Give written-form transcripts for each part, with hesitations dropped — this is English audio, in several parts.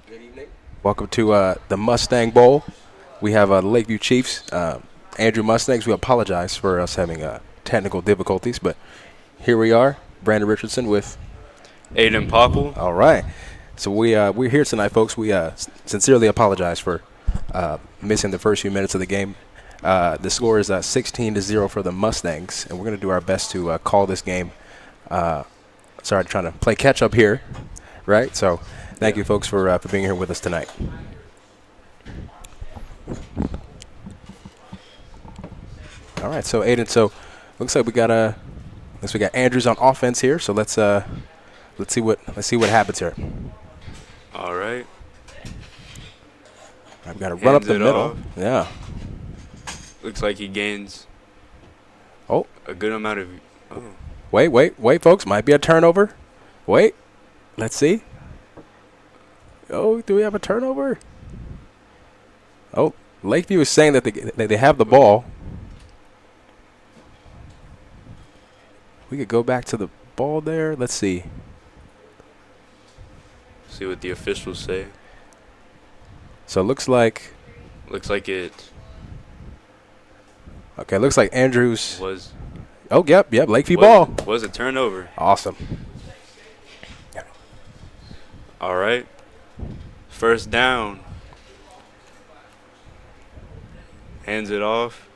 Good evening. Welcome to the Mustang Bowl. We have the Lakeview Chiefs, Andrew Mustangs. We apologize for us having technical difficulties, but here we are, Brandon Richardson with Aiden Popple. All right. So we're here tonight, folks. We sincerely apologize for missing the first few minutes of the game. The score is 16-0 for the Mustangs, and we're going to do our best to call this game. Sorry, trying to play catch up here, right? So thank you, folks, for being here with us tonight. All right. So Aiden, looks like we got Andrews on offense here. So let's see what happens here. All right. I've got to run up the middle. Off. Yeah. Looks like he gains a good amount of. Oh. Wait, folks. Might be a turnover. Wait. Let's see. Oh, do we have a turnover? Oh, Lakeview is saying that they have the ball. We could go back to the ball there. Let's see. See what the officials say. So it looks like it. Okay, looks like Andrews Was. Oh, yep, Lakeview ball. Was a turnover. Awesome. All right. First down. Hands it off.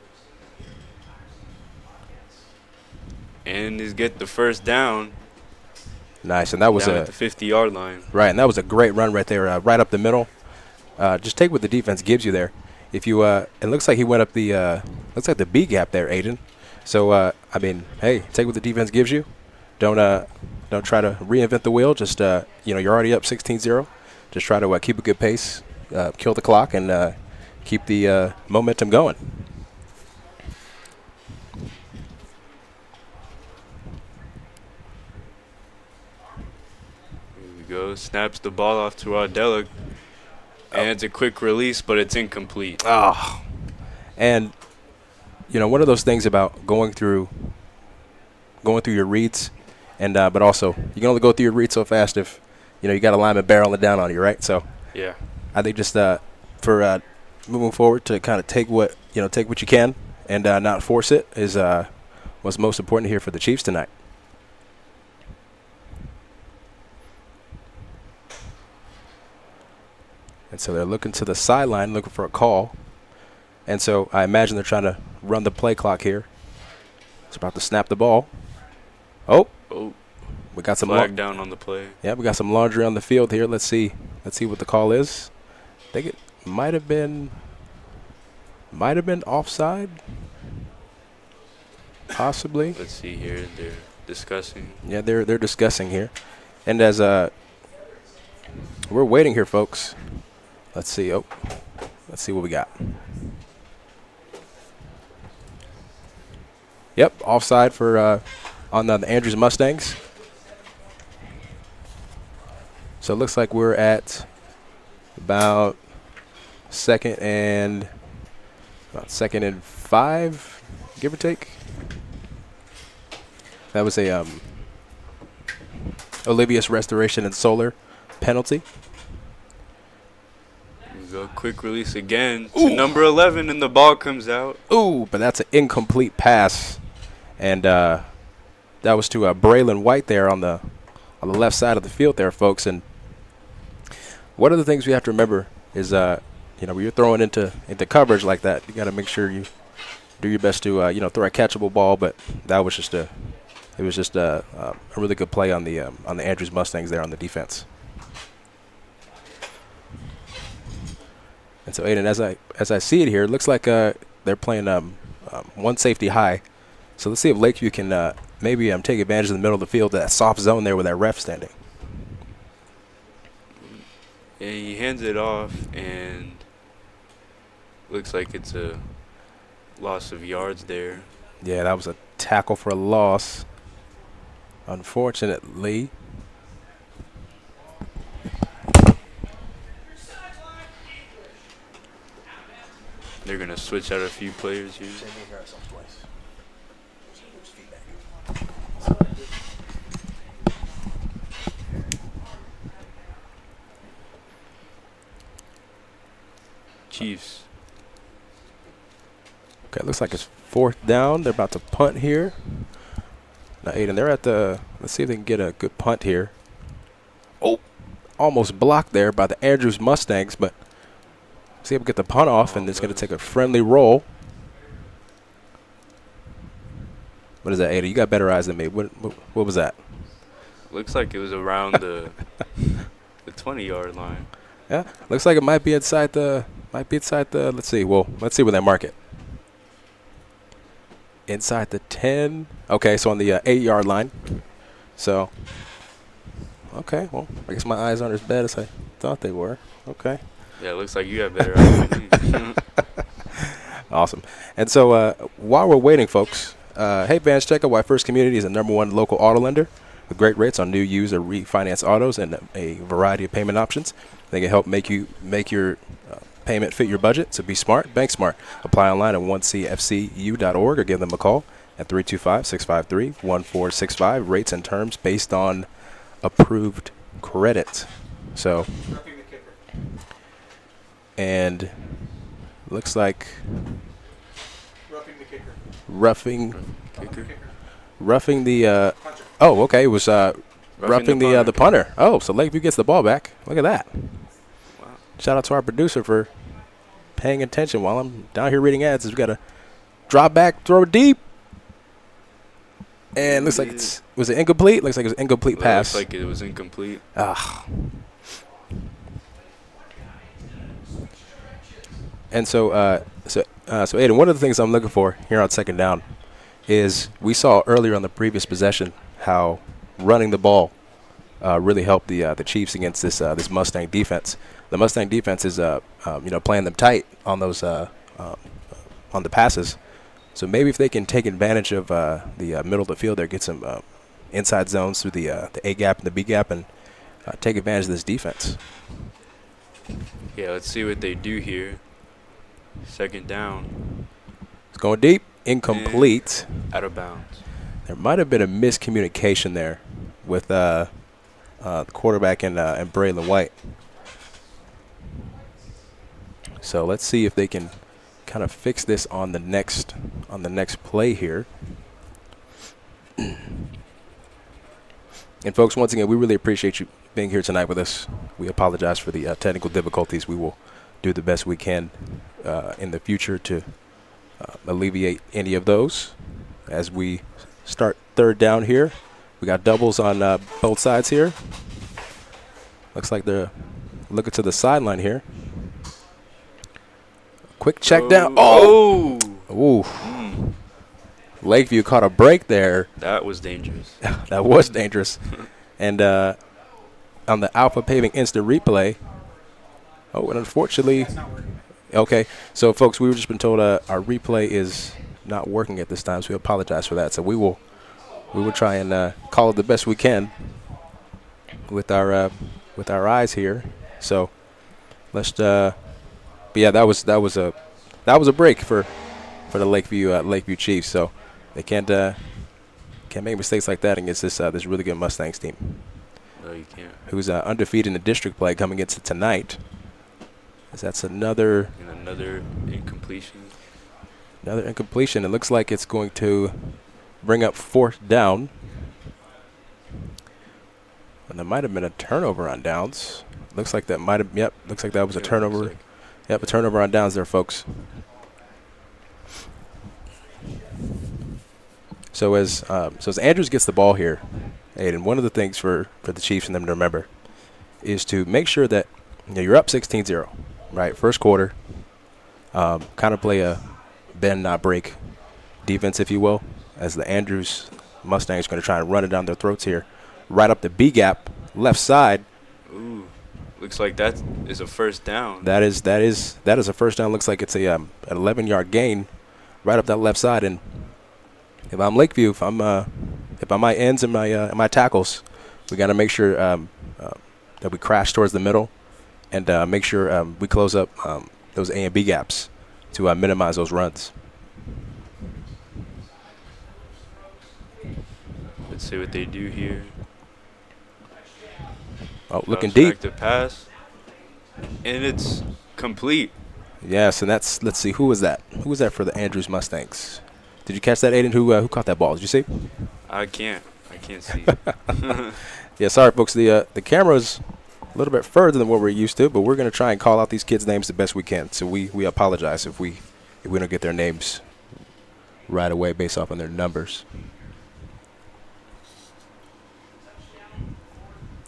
And he's get the first down. Nice, and that was at the 50-yard line. Right, and that was a great run right there, right up the middle. Just take what the defense gives you there. If you, it looks like he went up the, looks like the B gap there, Aiden. So I mean, hey, take what the defense gives you. Don't try to reinvent the wheel. Just you're already up 16-0. Just try to keep a good pace, kill the clock, and keep the momentum going. Snaps the ball off to Ardella. And it's a quick release, but it's incomplete. Oh. And, one of those things about going through your reads, and but also you can only go through your reads so fast if, you got a lineman barreling down on you, right? So yeah, I think just for moving forward to kind of take what you can and not force it is what's most important here for the Chiefs tonight. And so they're looking to the sideline, looking for a call. And so I imagine they're trying to run the play clock here. It's about to snap the ball. Oh. We got some flag down on the play. Yeah, we got some laundry on the field here. Let's see what the call is. I think it might have been offside. Possibly. Let's see here. They're discussing. Yeah, they're discussing here. And as we're waiting here, folks. Let's see. Let's see what we got. Yep, offside for on the Andrews Mustangs. So it looks like we're at about second and 5, give or take. That was a Olivia's Restoration and Solar penalty. Go quick release again to number 11, and the ball comes out. Ooh, but that's an incomplete pass, and that was to Braylon White there on the left side of the field there, folks. And one of the things we have to remember is, when you're throwing into coverage like that, you got to make sure you do your best to throw a catchable ball. But that was just a really good play on the Andrews Mustangs there on the defense. And so, Aiden, as I see it here, it looks like they're playing one safety high. So let's see if Lakeview can maybe take advantage of the middle of the field, that soft zone there with that ref standing. Yeah, he hands it off, and looks like it's a loss of yards there. Yeah, that was a tackle for a loss, unfortunately. They're going to switch out a few players here. Chiefs. Okay, looks like it's 4th down. They're about to punt here. Now, Aiden, they're at the. Let's see if they can get a good punt here. Oh, almost blocked there by the Andrews Mustangs, but see if we get the punt off, and it's going to take a friendly roll. What is that, Aiden? You got better eyes than me. What was that? Looks like it was around the 20-yard line. Yeah, looks like it might be inside the. Let's see. Well, let's see where they mark it. Inside the 10. Okay, so on the 8-yard line. So, okay, well, I guess my eyes aren't as bad as I thought they were. Okay. Yeah, it looks like you have better eyes than me. Awesome. And so while we're waiting, folks, hey, fans, check out why First Community is the #1 local auto lender with great rates on new, used, or refinance autos and a variety of payment options. They can help make your payment fit your budget, so be smart, bank smart. Apply online at 1txhsfbu.org or give them a call at 325-653-1465. Rates and terms based on approved credit. So, and looks like roughing the oh, okay, it was roughing the punter. Oh, so Lakeview gets the ball back. Look at that. Wow. Shout out to our producer for paying attention while I'm down here reading ads. We've got to drop back, throw it deep. And looks like was it incomplete? Looks like it was incomplete pass. Looks like it was incomplete. And so Aiden, one of the things I'm looking for here on 2nd down is we saw earlier on the previous possession how running the ball really helped the Chiefs against this Mustang defense. The Mustang defense is playing them tight on those on the passes. So maybe if they can take advantage of the middle of the field there, get some inside zones through the A gap and the B gap, and take advantage of this defense. Yeah, let's see what they do here. 2nd down. It's going deep, incomplete. And out of bounds. There might have been a miscommunication there with the quarterback and Braylon White. So let's see if they can kind of fix this on the next play here. And folks, once again, we really appreciate you being here tonight with us. We apologize for the technical difficulties. We will do the best we can in the future to alleviate any of those. As we start 3rd down here, we got doubles on both sides here. Looks like they're looking to the sideline here. Quick check down. Oh! Ooh. Lakeview caught a break there. That was dangerous. That was dangerous. And on the Alpha Paving instant replay. Oh, and unfortunately. Okay, so folks, we've just been told our replay is not working at this time, so we apologize for that. So we will try and call it the best we can with our eyes here. So let's. But yeah, that was a break for the Lakeview Chiefs. So they can't make mistakes like that against this really good Mustangs team. No, you can't. Who's undefeated in the district play coming against it tonight. That's another incompletion. Another incompletion. It looks like it's going to bring up 4th down. And there might have been a turnover on downs. Looks like that might have. Yep. Looks like that was a turnover. Yep, a turnover on downs there, folks. So as Andrews gets the ball here, Aiden, one of the things for the Chiefs and them to remember is to make sure that you're up 16-0, right? First quarter, kind of play a bend not break defense, if you will, as the Andrews Mustangs are going to try and run it down their throats here, right up the B gap, left side. Ooh. Looks like that is a 1st down. That is a 1st down. Looks like it's an 11-yard gain right up that left side. And if I'm Lakeview, if I'm my ends and my tackles, we got to make sure that we crash towards the middle and make sure we close up those A and B gaps to minimize those runs. Let's see what they do here. Oh, looking deep. To pass, and it's complete. Yes, and let's see, who was that? Who was that for the Andrews Mustangs? Did you catch that, Aiden? Who caught that ball? Did you see? I can't see. Yeah, sorry, folks. The camera's a little bit further than what we're used to, but we're going to try and call out these kids' names the best we can. So we apologize if we don't get their names right away based off on their numbers.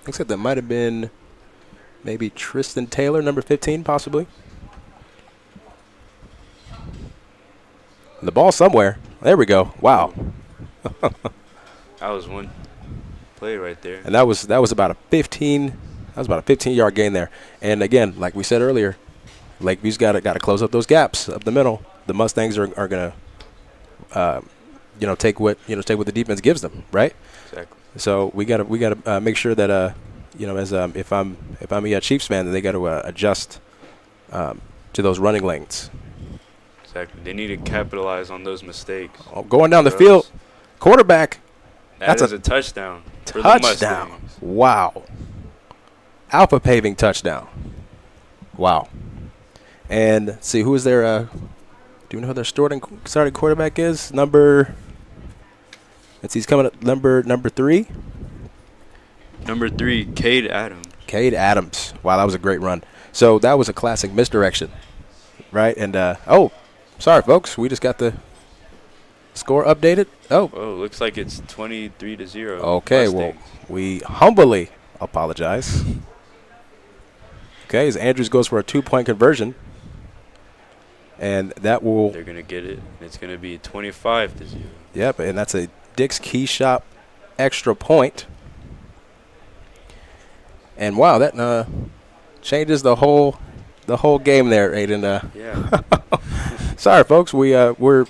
Looks like that might have been maybe Tristan Taylor, number 15, possibly. The ball somewhere. There we go. Wow. That was one play right there. And that was about a 15-yard gain there. And again, like we said earlier, Lakeview's got to close up those gaps up the middle. The Mustangs are going to take what the defense gives them, right? Exactly. So we got to make sure that if I'm a Chiefs fan, then they got to adjust to those running lanes. Exactly. They need to capitalize on those mistakes. Oh, going down the field, quarterback. That's a touchdown. For the Touchdown. Mustangs. Wow. Alpha paving touchdown. Wow. And let's see, who is their do you know who their starting quarterback is? He's coming up number 3. Number 3, Cade Adams. Cade Adams. Wow, that was a great run. So that was a classic misdirection, right? And sorry folks, we just got the score updated. Oh, Looks like it's 23-0. okay. Mustangs. Well, we humbly apologize. Okay, as Andrews goes for a 2-point conversion, and that will. They're gonna get it. It's gonna be 25-0. Yep, and that's a Dick's Key Shop extra point. And wow, that changes the whole game there, Aiden. Yeah. Sorry, folks. We're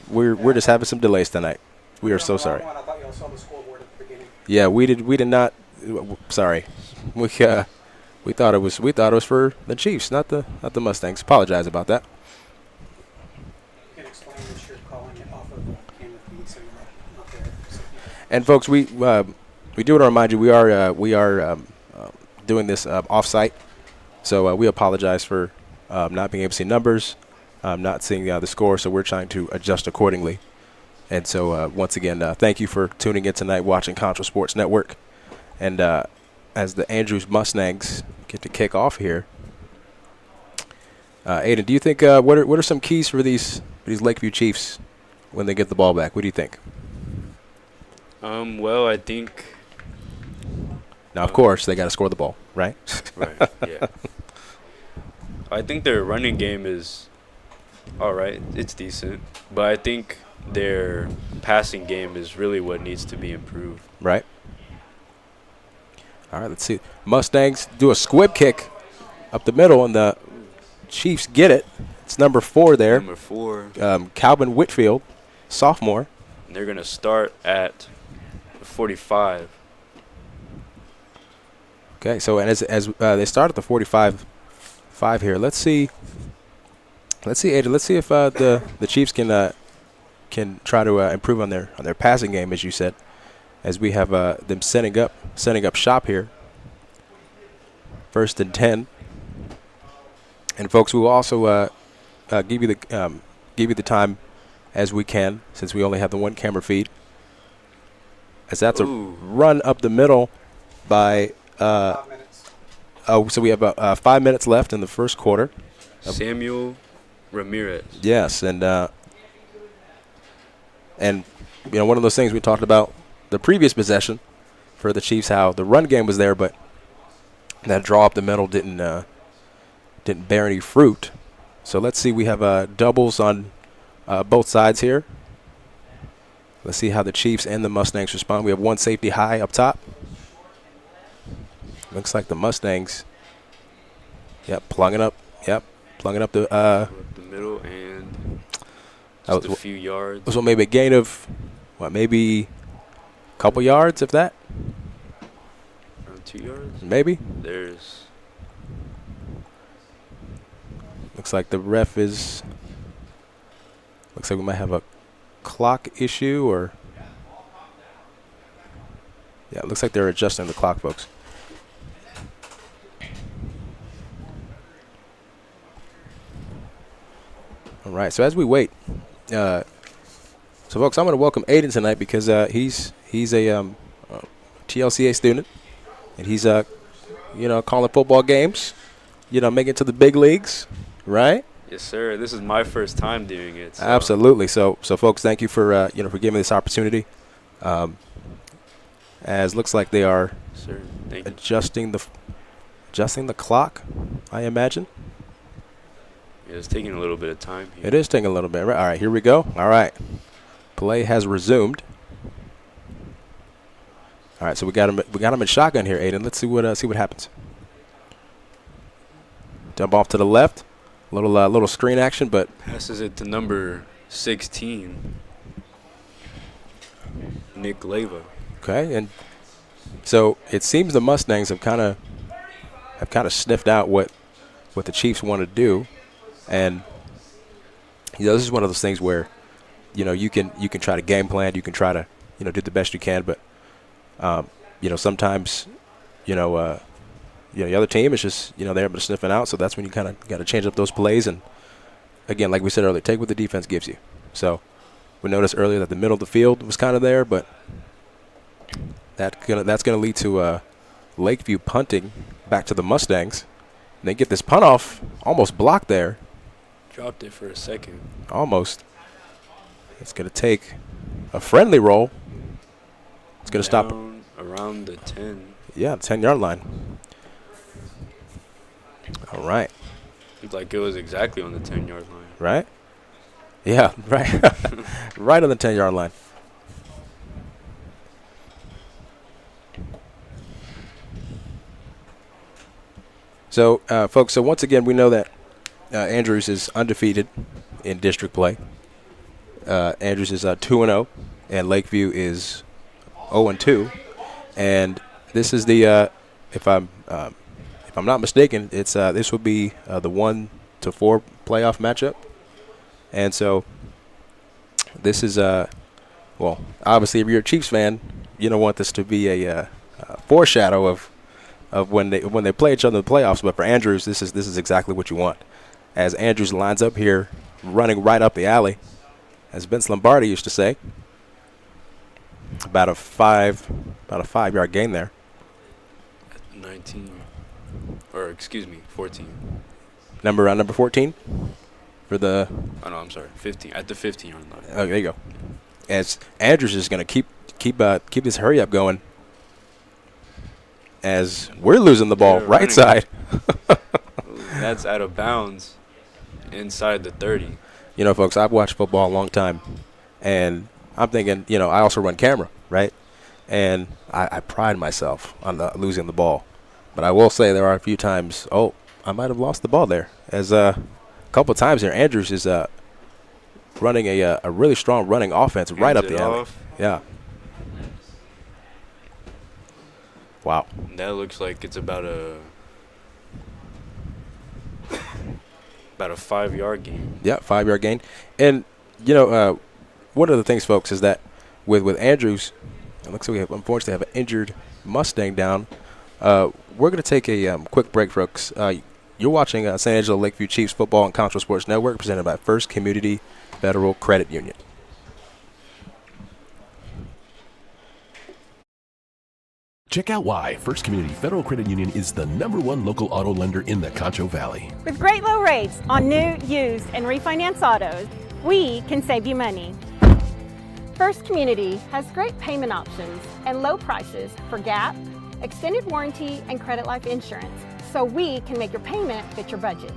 just having some delays tonight. We are so sorry. I thought y'all saw the scoreboard at the beginning. Yeah, we did not. Sorry, we thought it was for the Chiefs, not the Mustangs. Apologize about that. You can explain this. You're calling it off of the camera feed, so you're not there. And folks, we do want to remind you we are doing this off-site, so we apologize for not being able to see numbers, not seeing the score. So we're trying to adjust accordingly. And so once again, thank you for tuning in tonight, watching Concho Sports Network. And as the Andrews Mustangs get to kick off here, Aiden, do you think what are some keys for these Lakeview Chiefs when they get the ball back? What do you think? Well, I think. Now, of course, they got to score the ball, right? Right. Yeah. I think their running game is all right. It's decent, but I think their passing game is really what needs to be improved. Right. All right, let's see. Mustangs do a squib kick up the middle, and the Chiefs get it. It's number 4 there. Number 4. Calvin Whitfield, sophomore. And they're going to start at 45. Okay, so and as they start at the 45 here, let's see, Aiden. Let's see if the Chiefs can try to improve on their passing game, as you said, as we have them setting up shop here. 1st and 10. And folks, we will also give you the time as we can, since we only have the one camera feed. As that's a run up the middle by. 5 minutes. So we have 5 minutes left in the first quarter. Samuel Ramirez. Yes, and one of those things we talked about the previous possession for the Chiefs, how the run game was there, but that draw up the middle didn't bear any fruit. So let's see, we have doubles on both sides here. Let's see how the Chiefs and the Mustangs respond. We have one safety high up top. Looks like the Mustangs. Yep, plugging up the the middle and just a few yards. So maybe a gain of maybe a couple yards, if that. Around 2 yards. Maybe. There's. Looks like the ref is. Looks like we might have a clock issue, or. Yeah, it looks like they're adjusting the clock, folks. All right. So as we wait, so folks, I'm going to welcome Aiden tonight because he's a TLCA student, and he's calling football games, making it to the big leagues, right? Yes, sir. This is my first time doing it. So. Absolutely. So folks, thank you for for giving me this opportunity. As looks like they are Sir, thank you. adjusting the clock, I imagine. Yeah, it's taking a little bit of time here. It is taking a little bit. Right. All right, here we go. All right. Play has resumed. All right, so we got him in shotgun here, Aiden. Let's see what happens. Dump off to the left. Little screen action, but Passes it to number 16, Nick Leva. okay. And so it seems the Mustangs have kind of sniffed out what the Chiefs want to do, and this is one of those things where you can try to game plan, you can try to do the best you can, but sometimes the other team is just they're able to sniff it out, so that's when you kind of got to change up those plays. And again, like we said earlier, take what the defense gives you. So we noticed earlier that the middle of the field was kind of there, but that's gonna lead to Lakeview punting back to the Mustangs. And they get this punt off, almost blocked there. Dropped it for a second. Almost. It's gonna take a friendly roll. It's gonna stop around the 10. Yeah, 10-yard line. All right. Looked like it was exactly on the 10-yard line. Right? Yeah, right. Right on the 10-yard line. So, folks, so once again, we know that Andrews is undefeated in district play. Andrews is 2-0, and Lakeview is 0-2. And this is the, if I'm not mistaken, it's this would be the 1-4 playoff matchup. And so this is well, obviously, if you're a Chiefs fan, you don't want this to be a foreshadow of when they play each other in the playoffs. But for Andrews, this is exactly what you want. As Andrews lines up here, running right up the alley, as Vince Lombardi used to say, about a 5-yard gain there. 19, or excuse me, 14. Number 14 for the. Oh no, I'm sorry, 15 at the 15-yard line. Oh, there you go. As Andrews is going to keep this hurry up going. As we're losing the ball right side. That's out of bounds, inside the 30. Folks, I've watched football a long time, and I'm thinking, I also run camera, right? And I pride myself on losing the ball. But I will say there are a few times, I might have lost the ball there. As a couple of times here, Andrews is running a really strong running offense right up the alley. Yeah. Wow. That looks like it's about a 5-yard gain. Yeah, 5-yard gain. And, one of the things, folks, is that with Andrews, it looks like we unfortunately have an injured Mustang down. We're going to take a quick break, folks. You're watching San Angelo Lakeview Chiefs football on Concho Sports Network, presented by First Community Federal Credit Union. Check out why First Community Federal Credit Union is the #1 local auto lender in the Concho Valley. With great low rates on new, used, and refinance autos, we can save you money. First Community has great payment options and low prices for GAP, extended warranty, and credit life insurance, so we can make your payment fit your budget.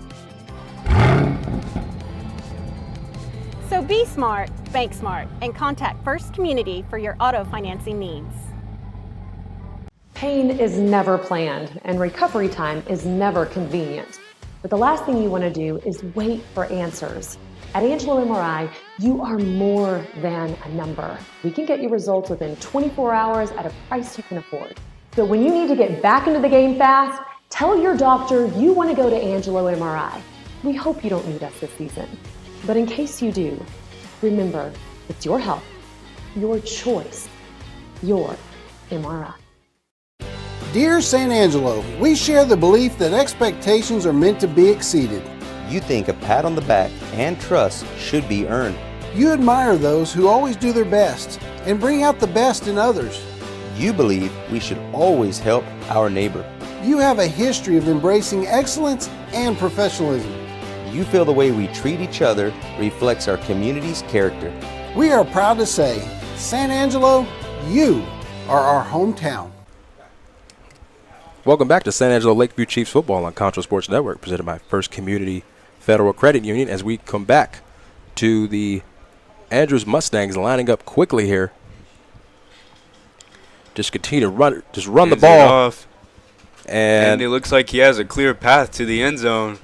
So be smart, bank smart, and contact First Community for your auto financing needs. Pain is never planned, and recovery time is never convenient. But the last thing you want to do is wait for answers. At Angelo MRI, you are more than a number. We can get you results within 24 hours at a price you can afford. So when you need to get back into the game fast, tell your doctor you want to go to Angelo MRI. We hope you don't need us this season. But in case you do, remember, it's your health, your choice, your MRI. Dear San Angelo, we share the belief that expectations are meant to be exceeded. You think a pat on the back and trust should be earned. You admire those who always do their best and bring out the best in others. You believe we should always help our neighbor. You have a history of embracing excellence and professionalism. You feel the way we treat each other reflects our community's character. We are proud to say, San Angelo, you are our hometown. Welcome back to San Angelo Lakeview Chiefs football on Concho Sports Network, presented by First Community Federal Credit Union, as we come back to the Andrews Mustangs lining up quickly here. Just continue to run the ball. Off. And it looks like he has a clear path to the end zone.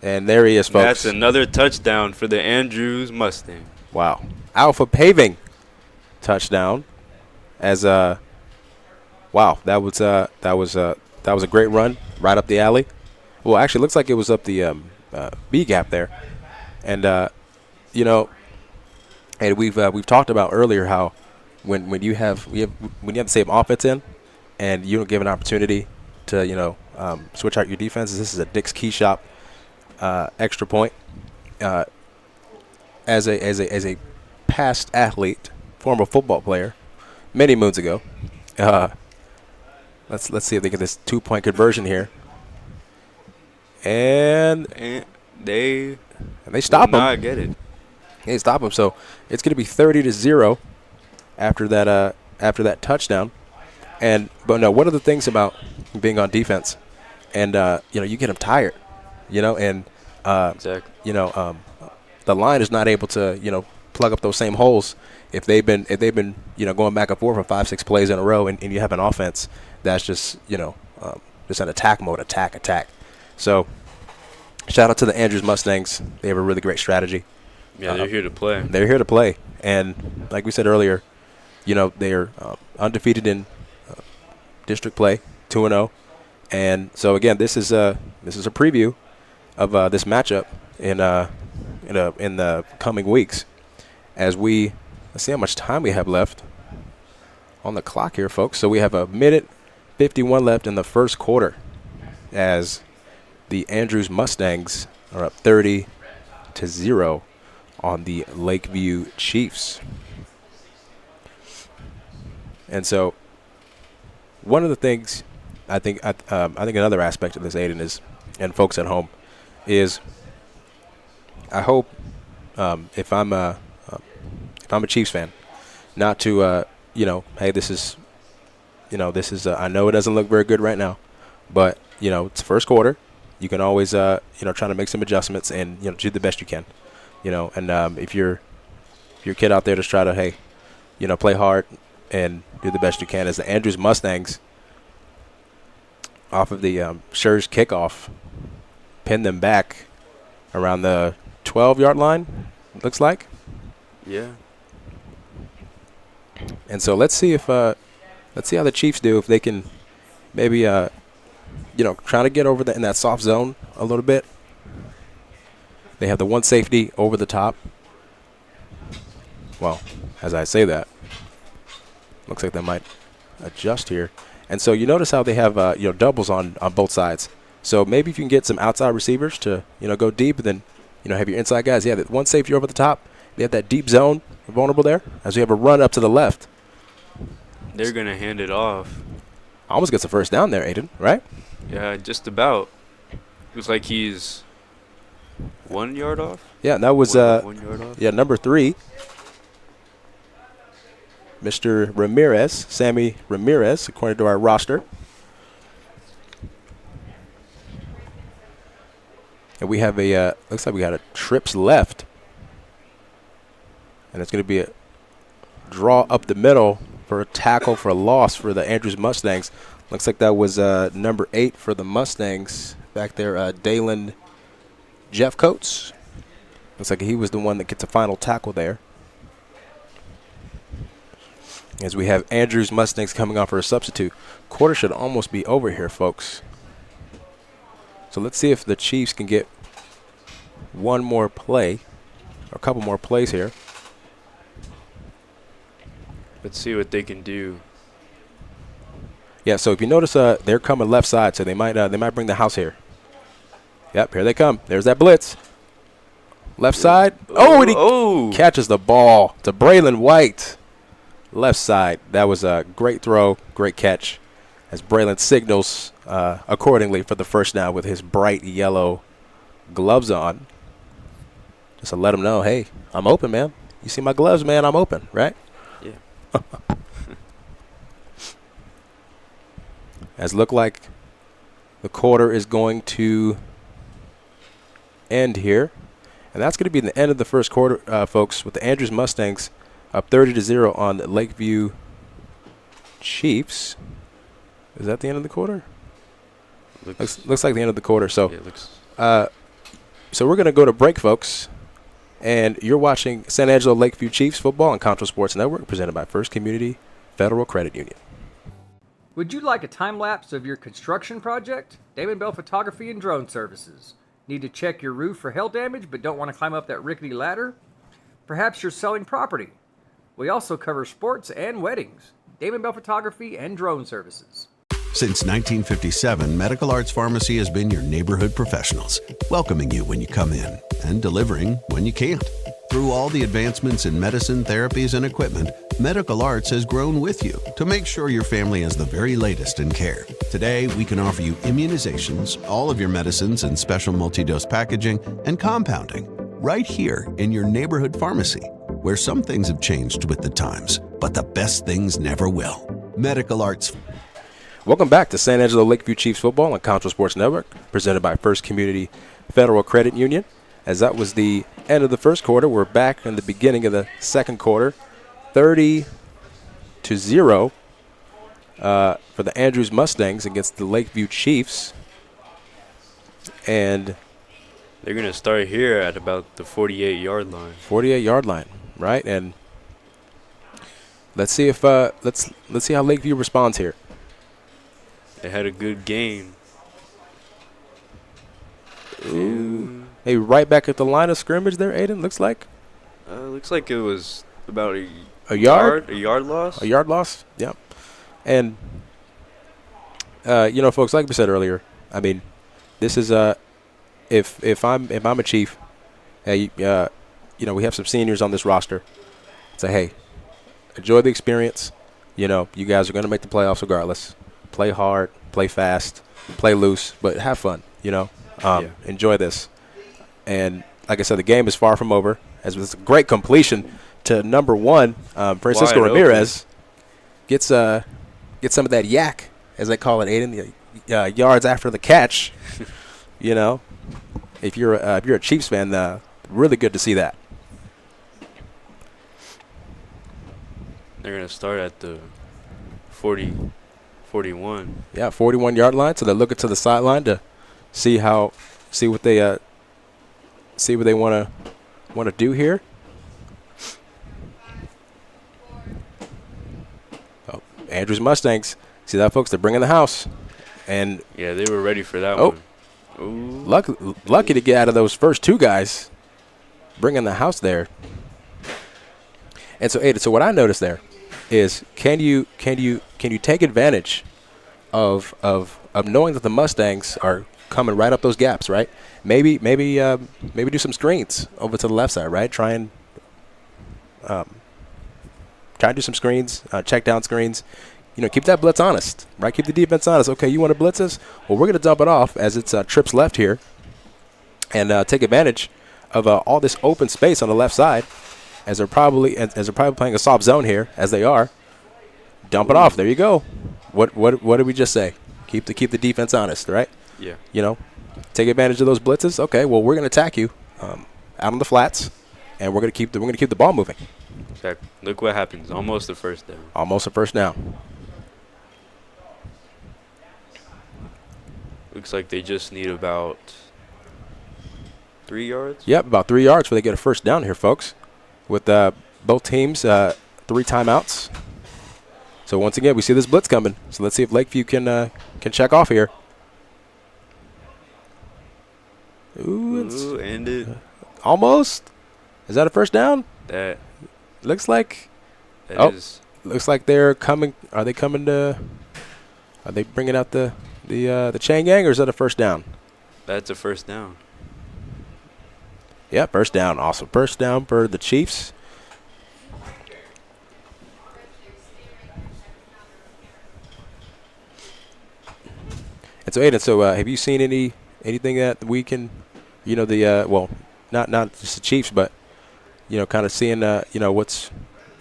And there he is, folks. That's another touchdown for the Andrews Mustang. Wow. Alpha Paving touchdown. As wow, that was a great run right up the alley. Well, actually, it looks like it was up the B gap there. And and we've talked about earlier how when you have the same offense in, and you don't give an opportunity to switch out your defenses. This is a Dick's Key Shop extra point. As a past athlete, former football player, many moons ago. Let's see if they get this 2-point conversion here. And they stop him. Not get it. They stop him. So it's going to be 30-0 after that touchdown. But no, one of the things about being on defense, and you get them tired, and exactly. The line is not able to plug up those same holes if they've been going back and forth for 5-6 plays in a row, and you have an offense that's just just an attack mode, attack. So shout out to the Andrews Mustangs. They have a really great strategy. Yeah, they're here to play. They're here to play, and like we said earlier, they're undefeated in district play, 2-0, and so again, this is a preview of this matchup in the coming weeks. As let's see how much time we have left on the clock here, folks. So we have 1:51 left in the first quarter, as the Andrews Mustangs are up 30-0 on the Lakeview Chiefs. And so one of the things I think another aspect of this, Aiden, is, and folks at home, is I hope if I'm a Chiefs fan, not to hey, this is I know it doesn't look very good right now, but it's first quarter. You can always try to make some adjustments and do the best you can, and if you're your kid out there, just try to play hard and do the best you can. As the Andrews Mustangs, off of the Schurz kickoff, pin them back around the 12-yard line, looks like. Yeah. And so let's see how the Chiefs do, if they can maybe try to get over in that soft zone a little bit. They have the one safety over the top. Well, as I say that, looks like they might adjust here. And so you notice how they have doubles on both sides. So maybe if you can get some outside receivers to go deep, and then have your inside guys. Yeah, that one safety over the top. They have that deep zone vulnerable there, as we have a run up to the left. They're gonna hand it off. Almost gets a first down there, Aiden, right? Yeah, just about. Looks like he's 1 yard off. Yeah, and that was 1 yard off. Yeah, number 3, Mr. Ramirez, Sammy Ramirez, according to our roster. And we have looks like we got a trips left. And it's going to be a draw up the middle for a tackle for a loss for the Andrews Mustangs. Looks like that was number 8 for the Mustangs back there, Dalen Jeff Coates. Looks like he was the one that gets a final tackle there. As we have Andrews Mustangs coming on for a substitute. Quarter should almost be over here, folks. So let's see if the Chiefs can get one more play, or a couple more plays here. Let's see what they can do. Yeah, so if you notice, they're coming left side, so they might bring the house here. Yep, here they come. There's that blitz. Left side. Oh, and he catches the ball to Braylon White. Left side. That was a great throw, great catch, as Braylon signals accordingly for the first down with his bright yellow gloves on. Just to let him know, hey, I'm open, man. You see my gloves, man? I'm open, right? Yeah. As look like the quarter is going to end here. And that's going to be the end of the first quarter, folks, with the Andrews Mustangs up 30-0 on the Lakeview Chiefs. Is that the end of the quarter? Looks like the end of the quarter. So, yeah, so we're going to go to break, folks. And you're watching San Angelo Lakeview Chiefs football on Concho Sports Network, presented by First Community Federal Credit Union. Would you like a time-lapse of your construction project? Damon Bell Photography and Drone Services. Need to check your roof for hail damage but don't want to climb up that rickety ladder? Perhaps you're selling property. We also cover sports and weddings. Damon Bell Photography and Drone Services. Since 1957, Medical Arts Pharmacy has been your neighborhood professionals, welcoming you when you come in and delivering when you can't. Through all the advancements in medicine, therapies, and equipment, Medical Arts has grown with you to make sure your family has the very latest in care. Today, we can offer you immunizations, all of your medicines in special multi-dose packaging, and compounding right here in your neighborhood pharmacy, where some things have changed with the times, but the best things never will. Medical Arts. Welcome back to San Angelo Lakeview Chiefs football on Concho Sports Network, presented by First Community Federal Credit Union. As that was the end of the first quarter, we're back in the beginning of the second quarter, 30-0 for the Andrews Mustangs against the Lakeview Chiefs. And they're going to start here at about the 48-yard line. 48-yard line, right? And let's see if let's see how Lakeview responds here. They had a good game. Ooh. Hey, right back at the line of scrimmage there, Aiden, looks like. Looks like it was about a yard? A yard loss? A yard loss, yeah. And, you know, folks, like we said earlier, I mean, this is if I'm a chief, you know, we have some seniors on this roster. Say, hey, enjoy the experience. You know, you guys are going to make the playoffs regardless. Play hard, play fast, play loose, but have fun, you know. Enjoy this. And like I said, the game is far from over, as with a great completion to number one, Francisco Wide Ramirez. Gets some of that yak, as they call it, Aiden, the yards after the catch. You know, if you're a Chiefs fan, really good to see that. They're going to start at the 41. Yeah, 41-yard line. So they're looking to the sideline to see what they want to do here. Oh, Andrews Mustangs. See that, folks? They're bringing the house. And yeah, they were ready for that one. Ooh. Lucky to get out of those first two guys. Bringing the house there. And so, Aiden, so what I noticed there is can you take advantage of knowing that the Mustangs are coming right up those gaps, right? Maybe do some screens over to the left side, right? Try and do some screens, check down screens. You know, keep that blitz honest, right? Keep the defense honest. Okay, you want to blitz us? Well, we're going to dump it off as it's trips left here, and take advantage of all this open space on the left side, as they're probably playing a soft zone here, as they are. Dump it off. There you go. What did we just say? Keep the defense honest, right? Yeah. You know, take advantage of those blitzes. Okay, well, we're going to attack you out on the flats, and we're going to keep the ball moving. Exactly. Look what happens. Almost a first down. Almost a first down. Looks like they just need about 3 yards. Yep, about 3 yards before they get a first down here, folks. With both teams 3 timeouts. So once again, we see this blitz coming. So let's see if Lakeview can check off here. Ooh, and it. Almost. Is that a first down? That looks like. Is. Looks like they're coming. Are they bringing out the chain gang, or is that a first down? That's a first down. Yeah, first down. Awesome. First down for the Chiefs. And so, Aiden, have you seen anything that we can, not just the Chiefs, but, kind of seeing, what's,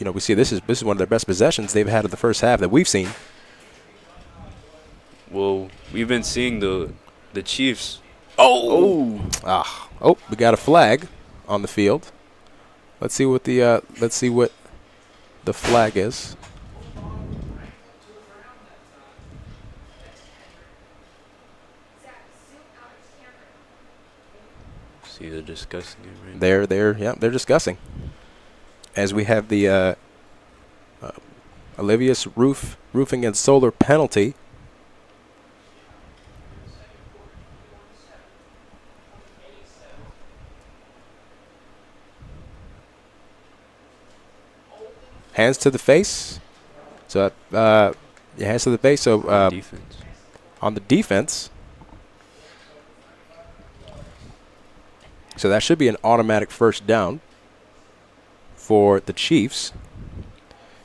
we see this is one of their best possessions they've had in the first half that we've seen. Well, we've been seeing the Chiefs. We got a flag on the field. Let's see what the flag is. See, they're discussing it right They're discussing. As we have the Olivia's roofing and solar penalty. Hands to the face. So, hands to the face. So, defense. On the defense. So that should be an automatic first down for the Chiefs.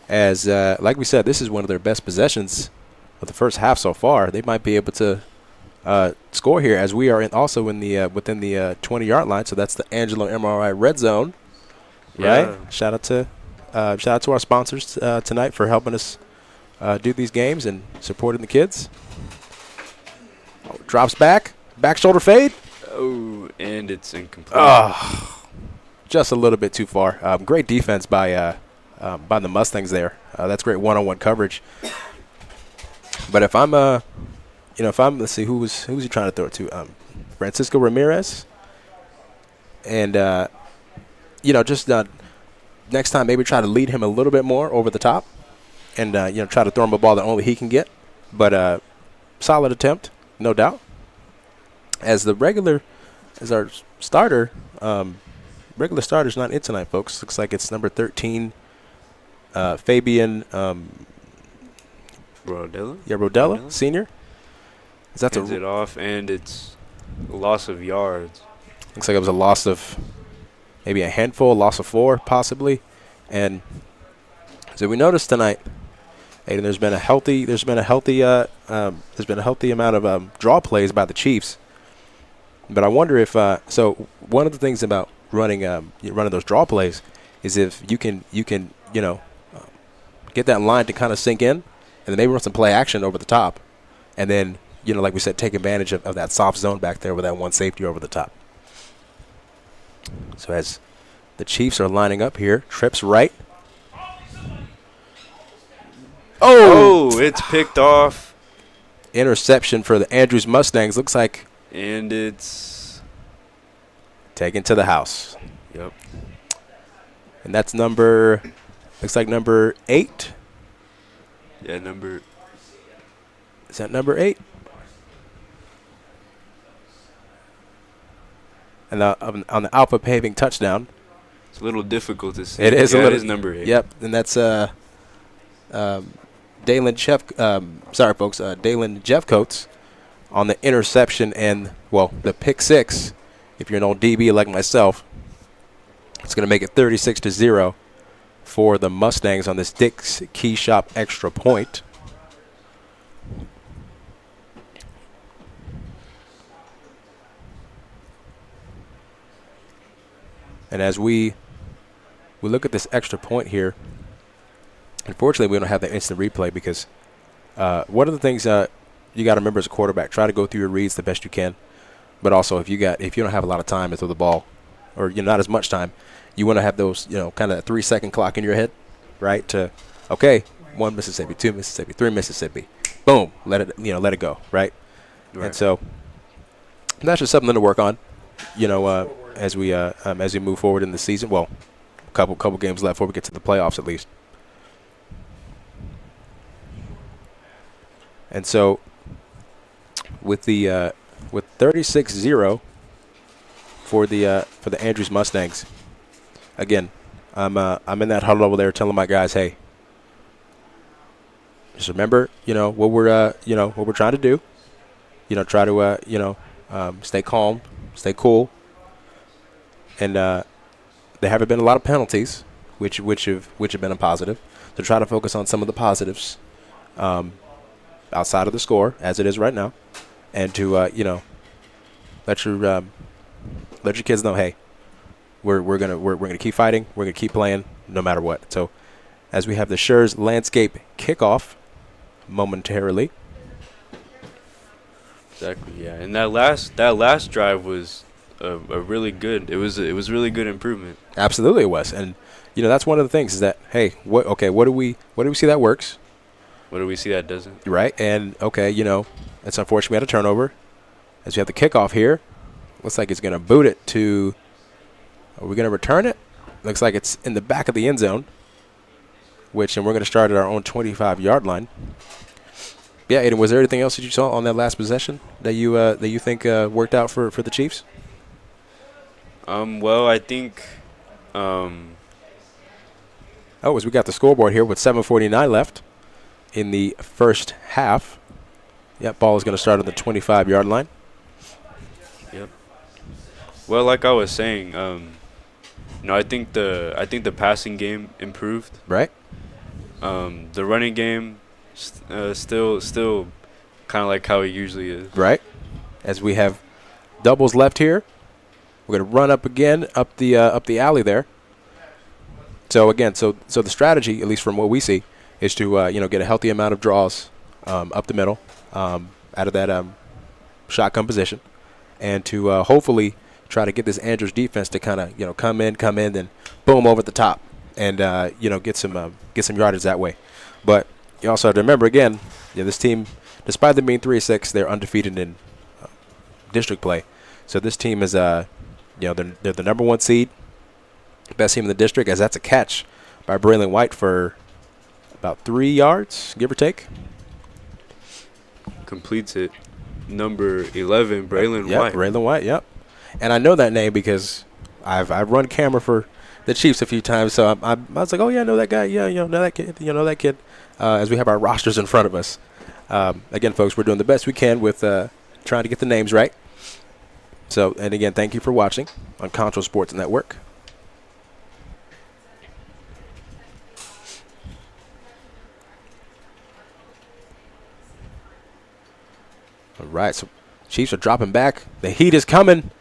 As, like we said, this is one of their best possessions of the first half so far. They might be able to score here, as we are also within the 20-yard line. So that's the Angelo MRI red zone, right? Yeah. Shout out to our sponsors tonight for helping us do these games and supporting the kids. Drops back shoulder fade. Oh, and it's incomplete. Just a little bit too far. Great defense by the Mustangs there. That's great one-on-one coverage. But if I'm, let's see, who's he trying to throw it to? Francisco Ramirez. And, just next time maybe try to lead him a little bit more over the top and, try to throw him a ball that only he can get. But solid attempt, no doubt. As our starter, regular starter's not in tonight, folks. Looks like it's number 13, Fabian Rodella? Yeah, Rodella, senior. Hands it off, and it's a loss of yards. Looks like it was a loss of maybe a handful, loss of 4 possibly. And so we noticed tonight, Aiden, there's been a healthy amount of draw plays by the Chiefs. But I wonder if so one of the things about running those draw plays is if you can get that line to kind of sink in, and then maybe run some play action over the top, and then like we said, take advantage of that soft zone back there with that one safety over the top. So as the Chiefs are lining up here, trips right. Oh, it's picked off. Interception for the Andrews Mustangs. Looks like. And it's taken to the house. Yep. And that's looks like number 8. Yeah, Is that number 8? And on the Alpha Paving touchdown. It's a little difficult to see. It is it is number 8. Yep, and that's Dalen Jeffcoats on the interception and, the pick 6. If you're an old DB like myself, it's going to make it 36-0 for the Mustangs on this Dick's Key Shop extra point. And as we look at this extra point here, unfortunately we don't have that instant replay because one of the things you got to remember as a quarterback, try to go through your reads the best you can. But also if you don't have a lot of time to throw the ball, or not as much time, you want to have those, kind of that 3-second clock in your head, right? To, okay, 1 Mississippi, 2 Mississippi, 3 Mississippi, boom, let it go, right? And so that's just something to work on, as we move forward in the season. Well, couple games left before we get to the playoffs at least. And so with 36-0 for the Andrews Mustangs, again, I'm in that huddle over there telling my guys, hey, just remember, what we're trying to do. Try to stay calm, stay cool, and there haven't been a lot of penalties, which have been a positive. So try to focus on some of the positives outside of the score, as it is right now, and to let your kids know, hey, we're gonna keep fighting, we're gonna keep playing no matter what. So as we have the Schurz landscape kickoff momentarily. Exactly. Yeah, and that last drive was a really good. It was really good improvement. Absolutely, it was, and that's one of the things is that, hey, what do we see that works? What do we see that doesn't? Right, and it's unfortunate we had a turnover. As we have the kickoff here, looks like it's going to boot it to. Are we going to return it? Looks like it's in the back of the end zone. And we're going to start at our own 25-yard line. Yeah, Aiden, was there anything else that you saw on that last possession that you think worked out for the Chiefs? Well, I think. As we got the scoreboard here with 7:49 left in the first half. Yep, ball is going to start on the 25-yard line. Yep. Well, like I was saying, I think the passing game improved. Right. The running game still kind of like how it usually is. Right. As we have doubles left here, we're going to run up again up the alley there. So again, so the strategy, at least from what we see, is to get a healthy amount of draws up the middle out of that shotgun position, and to hopefully try to get this Andrews defense to kind of come in, then boom over the top, and get some yardage that way. But you also have to remember again, this team, despite them being 3-6, they're undefeated in district play. So this team is they're the number 1 seed. Best team in the district, as that's a catch by Braylon White for about 3 yards, give or take. Completes it. Number 11, Braylon White. Yeah, Braylon White, yep. And I know that name because I've run camera for the Chiefs a few times, so I was like, oh, yeah, I know that guy. Yeah, know that kid. As we have our rosters in front of us. Again, folks, we're doing the best we can with trying to get the names right. So, and again, thank you for watching on Concho Sports Network. All right, so Chiefs are dropping back. The heat is coming.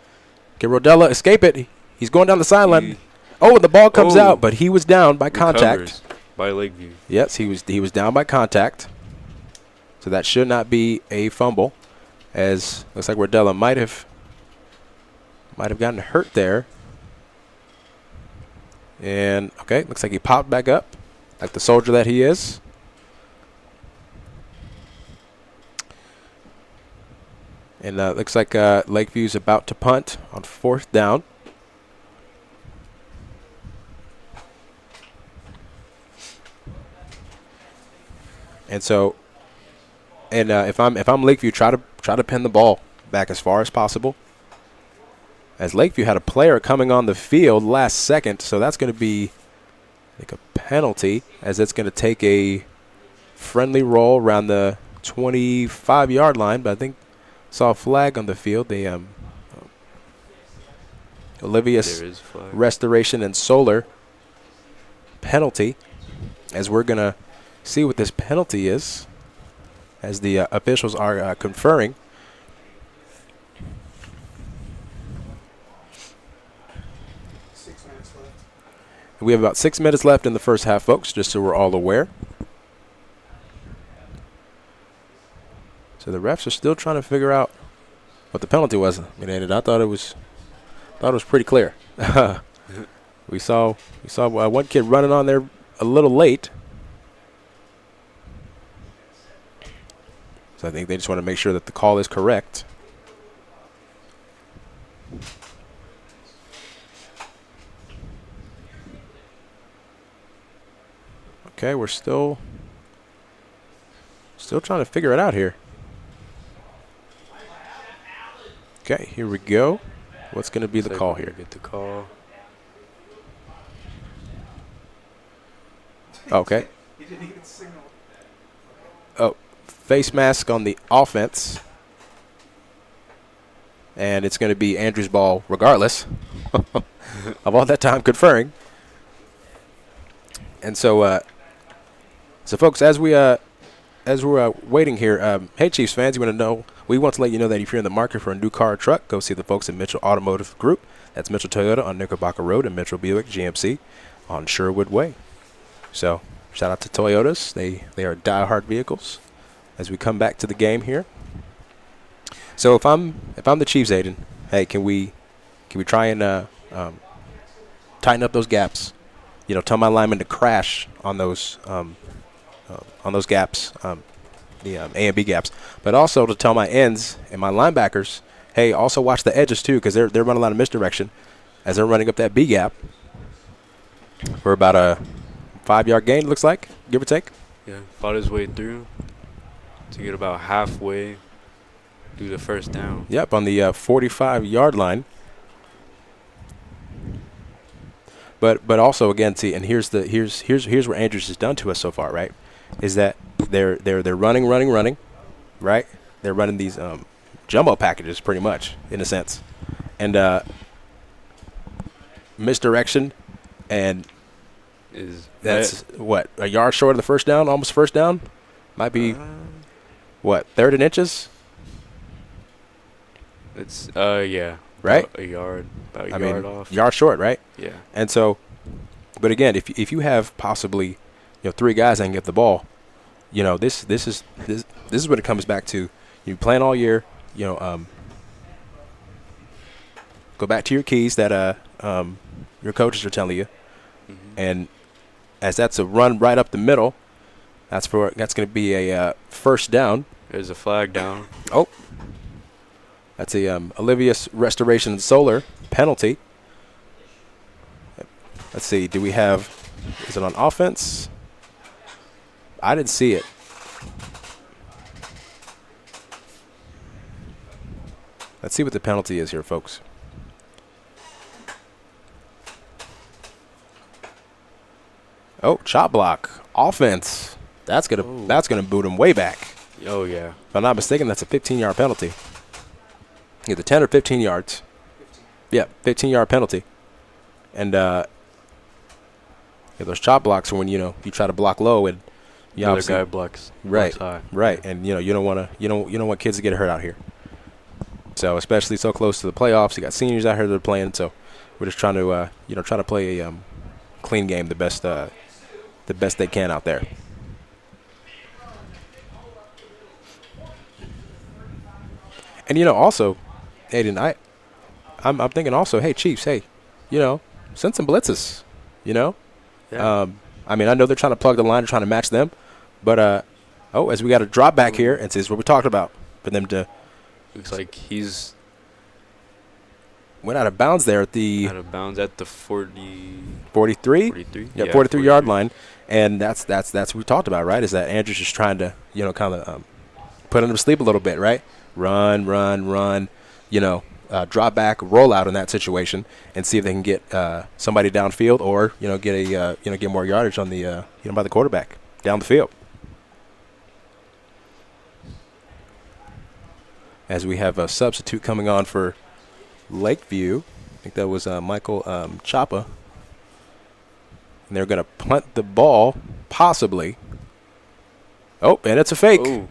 Can Rodella escape it? He's going down the sideline. And the ball comes out, but he was down by contact. By Lakeview. Yes, he was down by contact. So that should not be a fumble, as looks like Rodella might have gotten hurt there. And looks like he popped back up, like the soldier that he is. And looks like Lakeview's about to punt on 4th down. And so, if I'm Lakeview, try to pin the ball back as far as possible. As Lakeview had a player coming on the field last second, so that's going to be like a penalty, as it's going to take a friendly roll around the 25-yard line. But I think saw a flag on the field. They Olivia's Restoration and Solar penalty, as we're going to see what this penalty is, as the officials are conferring. We have about 6 minutes left in the first half, folks, just so we're all aware. So the refs are still trying to figure out what the penalty was. I thought it was pretty clear. we saw one kid running on there a little late. So I think they just want to make sure that the call is correct. Okay, we're still trying to figure it out here. Okay, here we go. What's going to be the call here? Get the call. Okay. Oh, face mask on the offense. and it's going to be Andrew's ball regardless of all that time conferring. And so, folks, as we're waiting here, hey, Chiefs fans, we want to let you know that if you're in the market for a new car or truck, go see the folks at Mitchell Automotive Group. That's Mitchell Toyota on Knickerbocker Road and Mitchell Buick GMC on Sherwood Way. So, shout out to Toyotas. They are diehard vehicles as we come back to the game here. So if I'm the Chiefs, Aiden, hey, can we try and tighten up those gaps? Tell my linemen to crash on those gaps, the A and B gaps, but also to tell my ends and my linebackers, hey, also watch the edges too, because they're running a lot of misdirection as they're running up that B gap for about a 5-yard gain, looks like, give or take. Yeah, fought his way through to get about halfway, do the first down. Yep, on the 45-yard line. But also again, see, and here's where Andrews has done to us so far, right? Is that they're running, right? They're running these jumbo packages pretty much in a sense, and misdirection, and that's what, a yard short of the first down, almost first down, might be what, 3rd and inches. It's yeah. Right? About a yard off. Yard short, right? Yeah. And so, but again, if you have possibly, 3 guys that can get the ball, this is what it comes back to. You plan all year, go back to your keys that your coaches are telling you, and as that's a run right up the middle, that's going to be a first down. There's a flag down. Oh. That's a Olivia's Restoration Solar penalty. Let's see. Do we have? Is it on offense? I didn't see it. Let's see what the penalty is here, folks. Oh, chop block. Offense. That's gonna boot him way back. Oh yeah. If I'm not mistaken, that's a 15-yard penalty. Either 10 or 15 yards. Yeah, 15-yard penalty. And those chop blocks are when you try to block low and the other guy blocks high. Right, and you don't want kids to get hurt out here. So especially so close to the playoffs, you got seniors out here that are playing. So we're just trying to try to play a clean game the best they can out there. And also, Aiden, I'm thinking also, hey, Chiefs, hey, send some blitzes, Yeah. I know they're trying to plug the line, trying to match them, but as we got a drop back here, and this is what we talked about for them to. Looks like he's went out of bounds there at the. Out of bounds at the 43. 43. Yeah, 43-yard line, and that's what we talked about, right? Is that Andrew's just trying to kind of put him to sleep a little bit, right? Run, drop back, roll out in that situation, and see if they can get somebody downfield, or get more yardage on the by the quarterback down the field. As we have a substitute coming on for Lakeview, I think that was Michael Chapa, and they're going to punt the ball, possibly. Oh, and it's a fake. Ooh.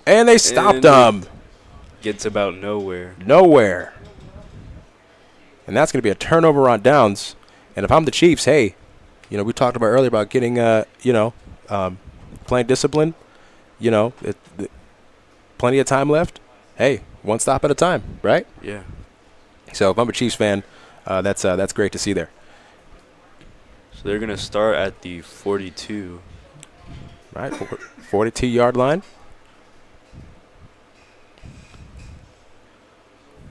And they stopped him. Gets about nowhere. And that's going to be a turnover on downs. And if I'm the Chiefs, hey, we talked about earlier about getting, playing discipline. Plenty of time left. Hey, one stop at a time, right? Yeah. So if I'm a Chiefs fan, that's great to see there. So they're going to start at the 42. Right, 42-yard line.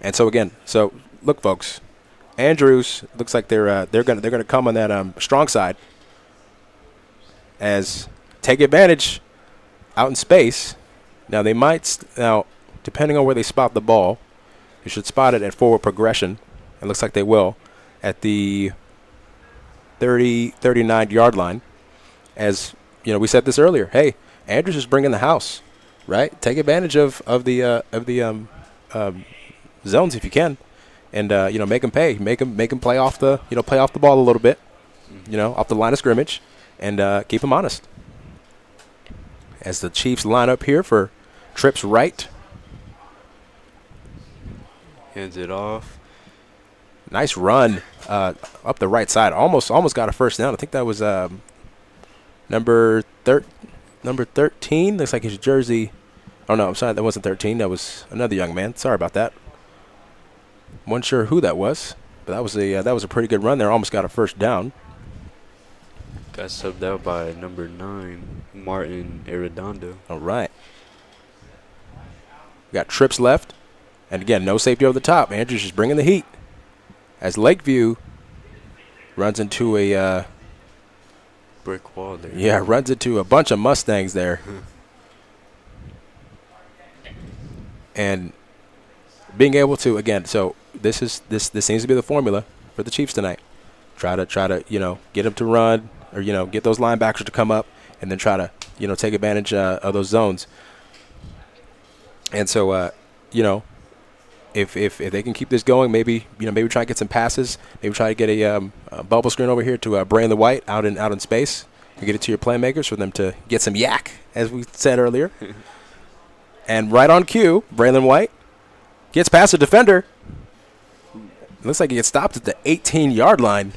And so again, look, folks, Andrews looks like they're gonna come on that strong side, as take advantage out in space. Now they might depending on where they spot the ball, you should spot it at forward progression. It looks like they will at the 39-yard line. As we said this earlier. Hey, Andrews is bringing the house, right? Take advantage of the zones if you can, and make them pay, make them play off the ball a little bit, off the line of scrimmage, and keep them honest. As the Chiefs line up here for trips right. Hands it off. Nice run up the right side. Almost got a first down. I think that was number 13. Looks like his jersey. Oh, no, I'm sorry. That wasn't 13. That was another young man. Sorry about that. Wasn't sure who that was, but that was a pretty good run there. Almost got a first down. Got subbed out by number 9, Martin Arredondo. All right. We got trips left. And again, no safety over the top. Andrews just bringing the heat. As Lakeview runs into a brick wall there. Yeah, runs into a bunch of Mustangs there. And being able to, again, so this seems to be the formula for the Chiefs tonight. Try to get them to run, or get those linebackers to come up, and then try to take advantage of those zones. And so if they can keep this going, maybe try and get some passes, maybe try to get a bubble screen over here to Braylon White out in space, and get it to your playmakers for them to get some yak, as we said earlier. And right on cue, Braylon White gets past the defender. Looks like he gets stopped at the 18-yard line.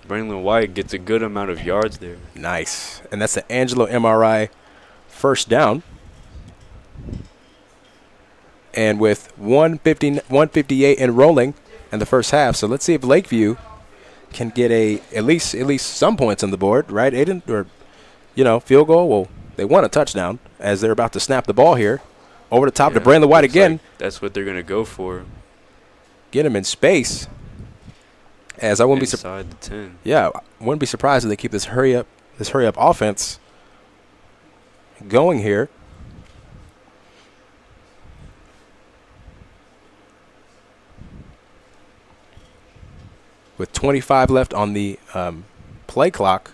Braylon White gets a good amount of yards there. Nice. And that's the Angelo MRI first down. And with 158 and rolling in the first half, so let's see if Lakeview can get at least some points on the board, right, Aiden? Or field goal. Well, they want a touchdown as they're about to snap the ball here over the top to Braylon White again. Like that's what they're gonna go for. Get him in space. As I wouldn't be inside the 10. Yeah, I wouldn't be surprised if they keep this hurry up offense going here. With 25 left on the play clock.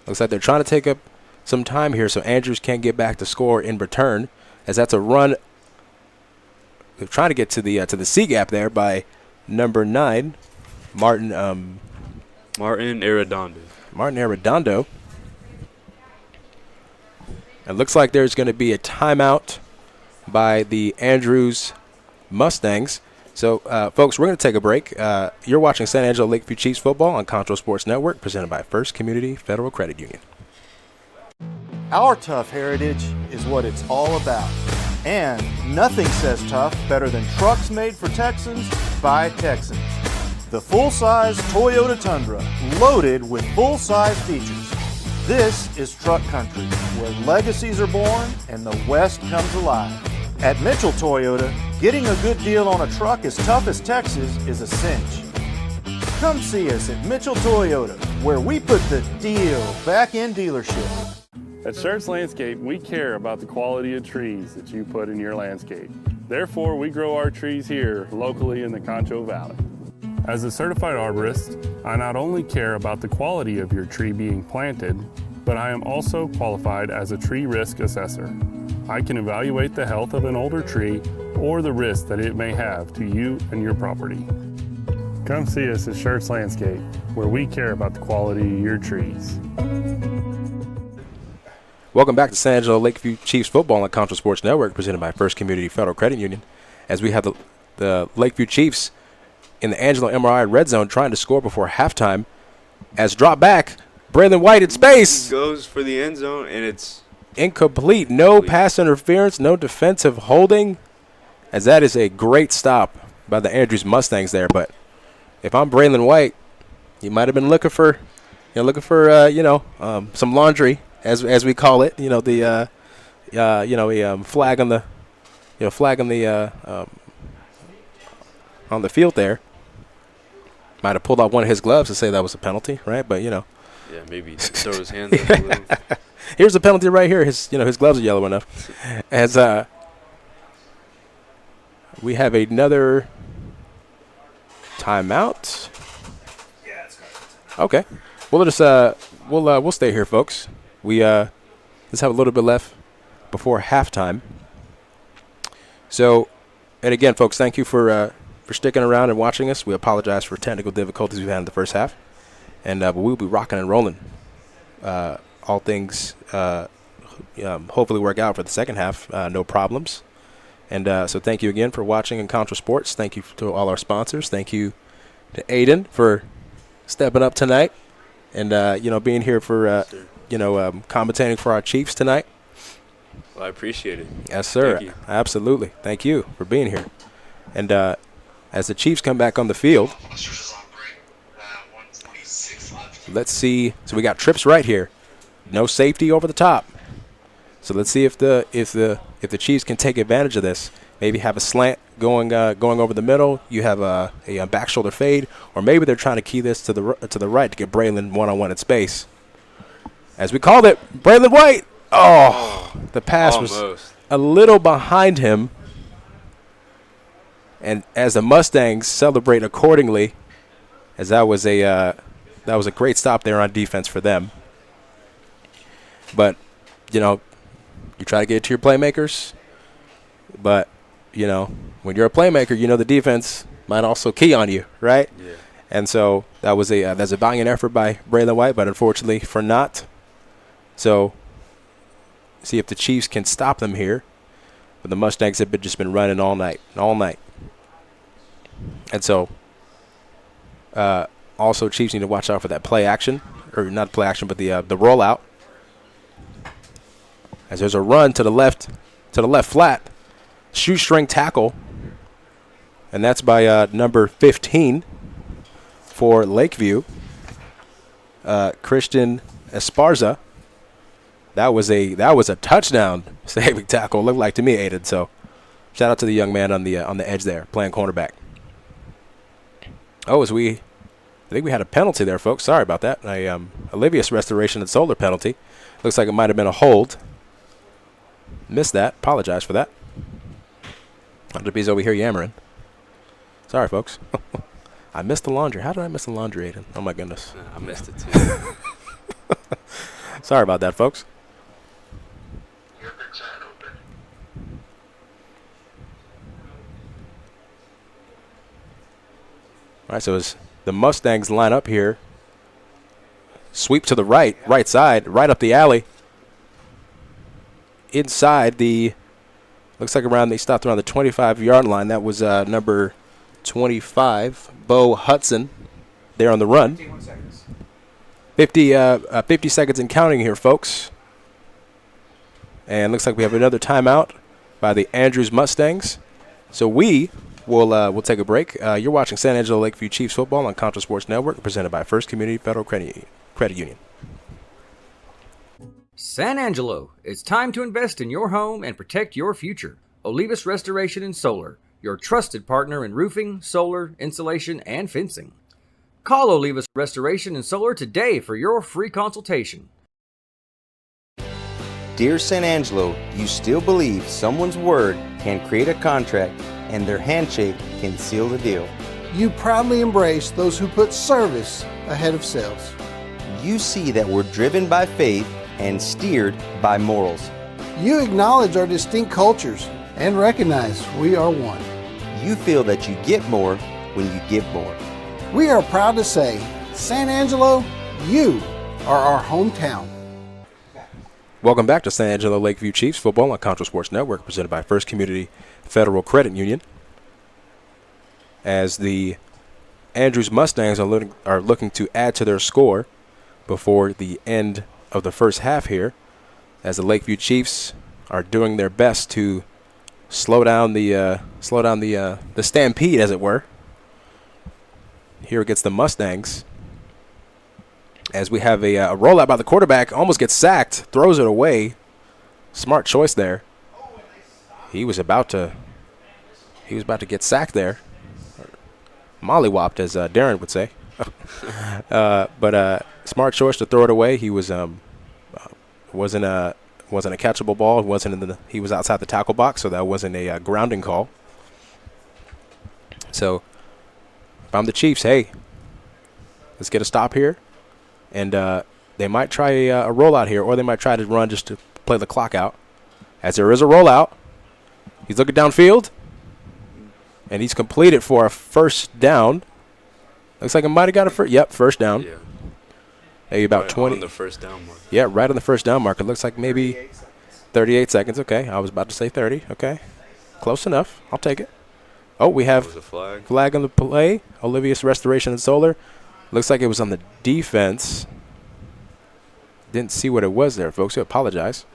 Looks like they're trying to take up some time here so Andrews can't get back to score in return, as that's a run. They're trying to get to the C gap there by number 9, Martin Arredondo. Martin Arredondo. It looks like there's going to be a timeout by the Andrews Mustangs. So, folks, we're going to take a break. You're watching San Angelo Lakeview Chiefs football on Concho Sports Network, presented by First Community Federal Credit Union. Our tough heritage is what it's all about. And nothing says tough better than trucks made for Texans by Texans. The full-size Toyota Tundra, loaded with full-size features. This is truck country, where legacies are born and the West comes alive. At Mitchell Toyota, getting a good deal on a truck as tough as Texas is a cinch. Come see us at Mitchell Toyota, where we put the deal back in dealership. At Schertz Landscape, we care about the quality of trees that you put in your landscape. Therefore, we grow our trees here locally in the Concho Valley. As a certified arborist, I not only care about the quality of your tree being planted, but I am also qualified as a tree risk assessor. I can evaluate the health of an older tree or the risk that it may have to you and your property. Come see us at Schertz Landscape, where we care about the quality of your trees. Welcome back to San Angelo Lakeview Chiefs football on Concho Sports Network, presented by First Community Federal Credit Union. As we have the Lakeview Chiefs in the Angelo MRI red zone trying to score before halftime. As drop back, Braylon White in space. Goes for the end zone, and it's incomplete. No pass interference, no defensive holding, as that is a great stop by the Andrews Mustangs there. But if I'm Braylon White, you might have been looking for some laundry, as we call it. A flag on the field there. Might have pulled out one of his gloves to say that was a penalty, right? But yeah, maybe throw his hands up a little. Here's a penalty right here. His gloves are yellow enough. As we have another timeout. Okay, we'll we'll stay here, folks. We let's have a little bit left before halftime. So And again, folks, thank you for sticking around and watching us. We apologize for technical difficulties we've had in the first half. And but we'll be rocking and rolling. All things hopefully work out for the second half. No problems. And so thank you again for watching in Concho Sports. Thank you to all our sponsors. Thank you to Aiden for stepping up tonight and, being here for, commentating for our Chiefs tonight. Well, I appreciate it. Yes, sir. Thank you. Absolutely. Thank you for being here. And as the Chiefs come back on the field, let's see. So we got trips right here. No safety over the top. So let's see if the Chiefs can take advantage of this. Maybe have a slant going over the middle. You have a back shoulder fade, or maybe they're trying to key this to the right to get Braylon one-on-one in space. As we called it, Braylon White. Oh, the pass was a little behind him. And as the Mustangs celebrate accordingly, as that was a great stop there on defense for them. But you try to get it to your playmakers, but when you're a playmaker, the defense might also key on you, right? Yeah. And so that's a valiant effort by Braylon White, but unfortunately for not. So see if the Chiefs can stop them here. But the Mustangs have just been running all night. And so also Chiefs need to watch out for that play action, or not play action, but the rollout. As there's a run to the left flat, shoestring tackle, and that's by number 15 for Lakeview, Christian Esparza. That was a touchdown saving tackle. Looked like to me, Aiden. So shout out to the young man on the edge there, playing cornerback. Oh, I think we had a penalty there, folks. Sorry about that. Olivius Restoration and Solar penalty. Looks like it might have been a hold. Missed that. Apologize for that. He's over here yammering. Sorry, folks. I missed the laundry. How did I miss the laundry, Aiden? Oh, my goodness. I missed it, too. Sorry about that, folks. All right, so as the Mustangs line up here, sweep to the right side, right up the alley. Inside looks like they stopped around the 25-yard line. That was number 25, Bo Hudson, there on the run. 50 seconds and counting here, folks. And looks like we have another timeout by the Andrews Mustangs. So we'll take a break. You're watching San Angelo Lakeview Chiefs football on Concho Sports Network, presented by First Community Federal Credit Union. San Angelo, it's time to invest in your home and protect your future. Olivas Restoration and Solar, your trusted partner in roofing, solar, insulation, and fencing. Call Olivas Restoration and Solar today for your free consultation. Dear San Angelo, you still believe someone's word can create a contract and their handshake can seal the deal. You proudly embrace those who put service ahead of sales. You see that we're driven by faith and steered by morals. You acknowledge our distinct cultures and recognize we are one. You feel that you get more when you give more. We are proud to say, San Angelo, you are our hometown. Welcome back to San Angelo Lakeview Chiefs football on Concho Sports Network, presented by First Community Federal Credit Union. As the Andrews Mustangs are looking to add to their score before the end of the first half here, as the Lakeview Chiefs are doing their best to slow down the stampede, as it were. Here against the Mustangs, as we have a rollout by the quarterback, almost gets sacked, throws it away. Smart choice there. He was about to get sacked there. Mollywopped, as Darren would say. But smart choice to throw it away. He was wasn't a catchable ball. He was outside the tackle box, so that wasn't a grounding call. So if I'm the Chiefs, hey, let's get a stop here. And they might try a rollout here, or they might try to run just to play the clock out. As there is a rollout, he's looking downfield. And he's completed for a first down. Looks like I might have got a first. Yep, first down. Yeah. Maybe about Right 20. on the first down mark. Yeah, right on the first down mark. It looks like maybe 38 seconds. Okay, I was about to say 30. Okay, close enough. I'll take it. Oh, we have That was a flag. flag on the play. Olivia's Restoration and Solar. Looks like it was on the defense. Didn't see what it was there, folks. I apologize.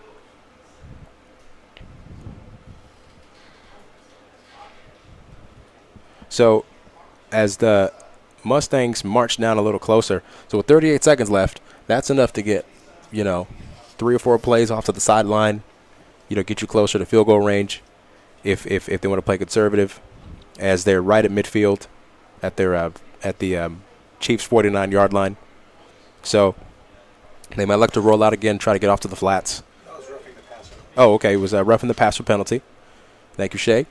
So, as the Mustangs march down a little closer, so with 38 seconds left, that's enough to get, 3 or 4 plays off to the sideline, get you closer to field goal range if they want to play conservative, as they're right at midfield at the Chiefs' 49-yard line. So they might like to roll out again, try to get off to the flats. That was roughing the passer. Oh, okay. It was roughing the passer penalty. Thank you, Shay.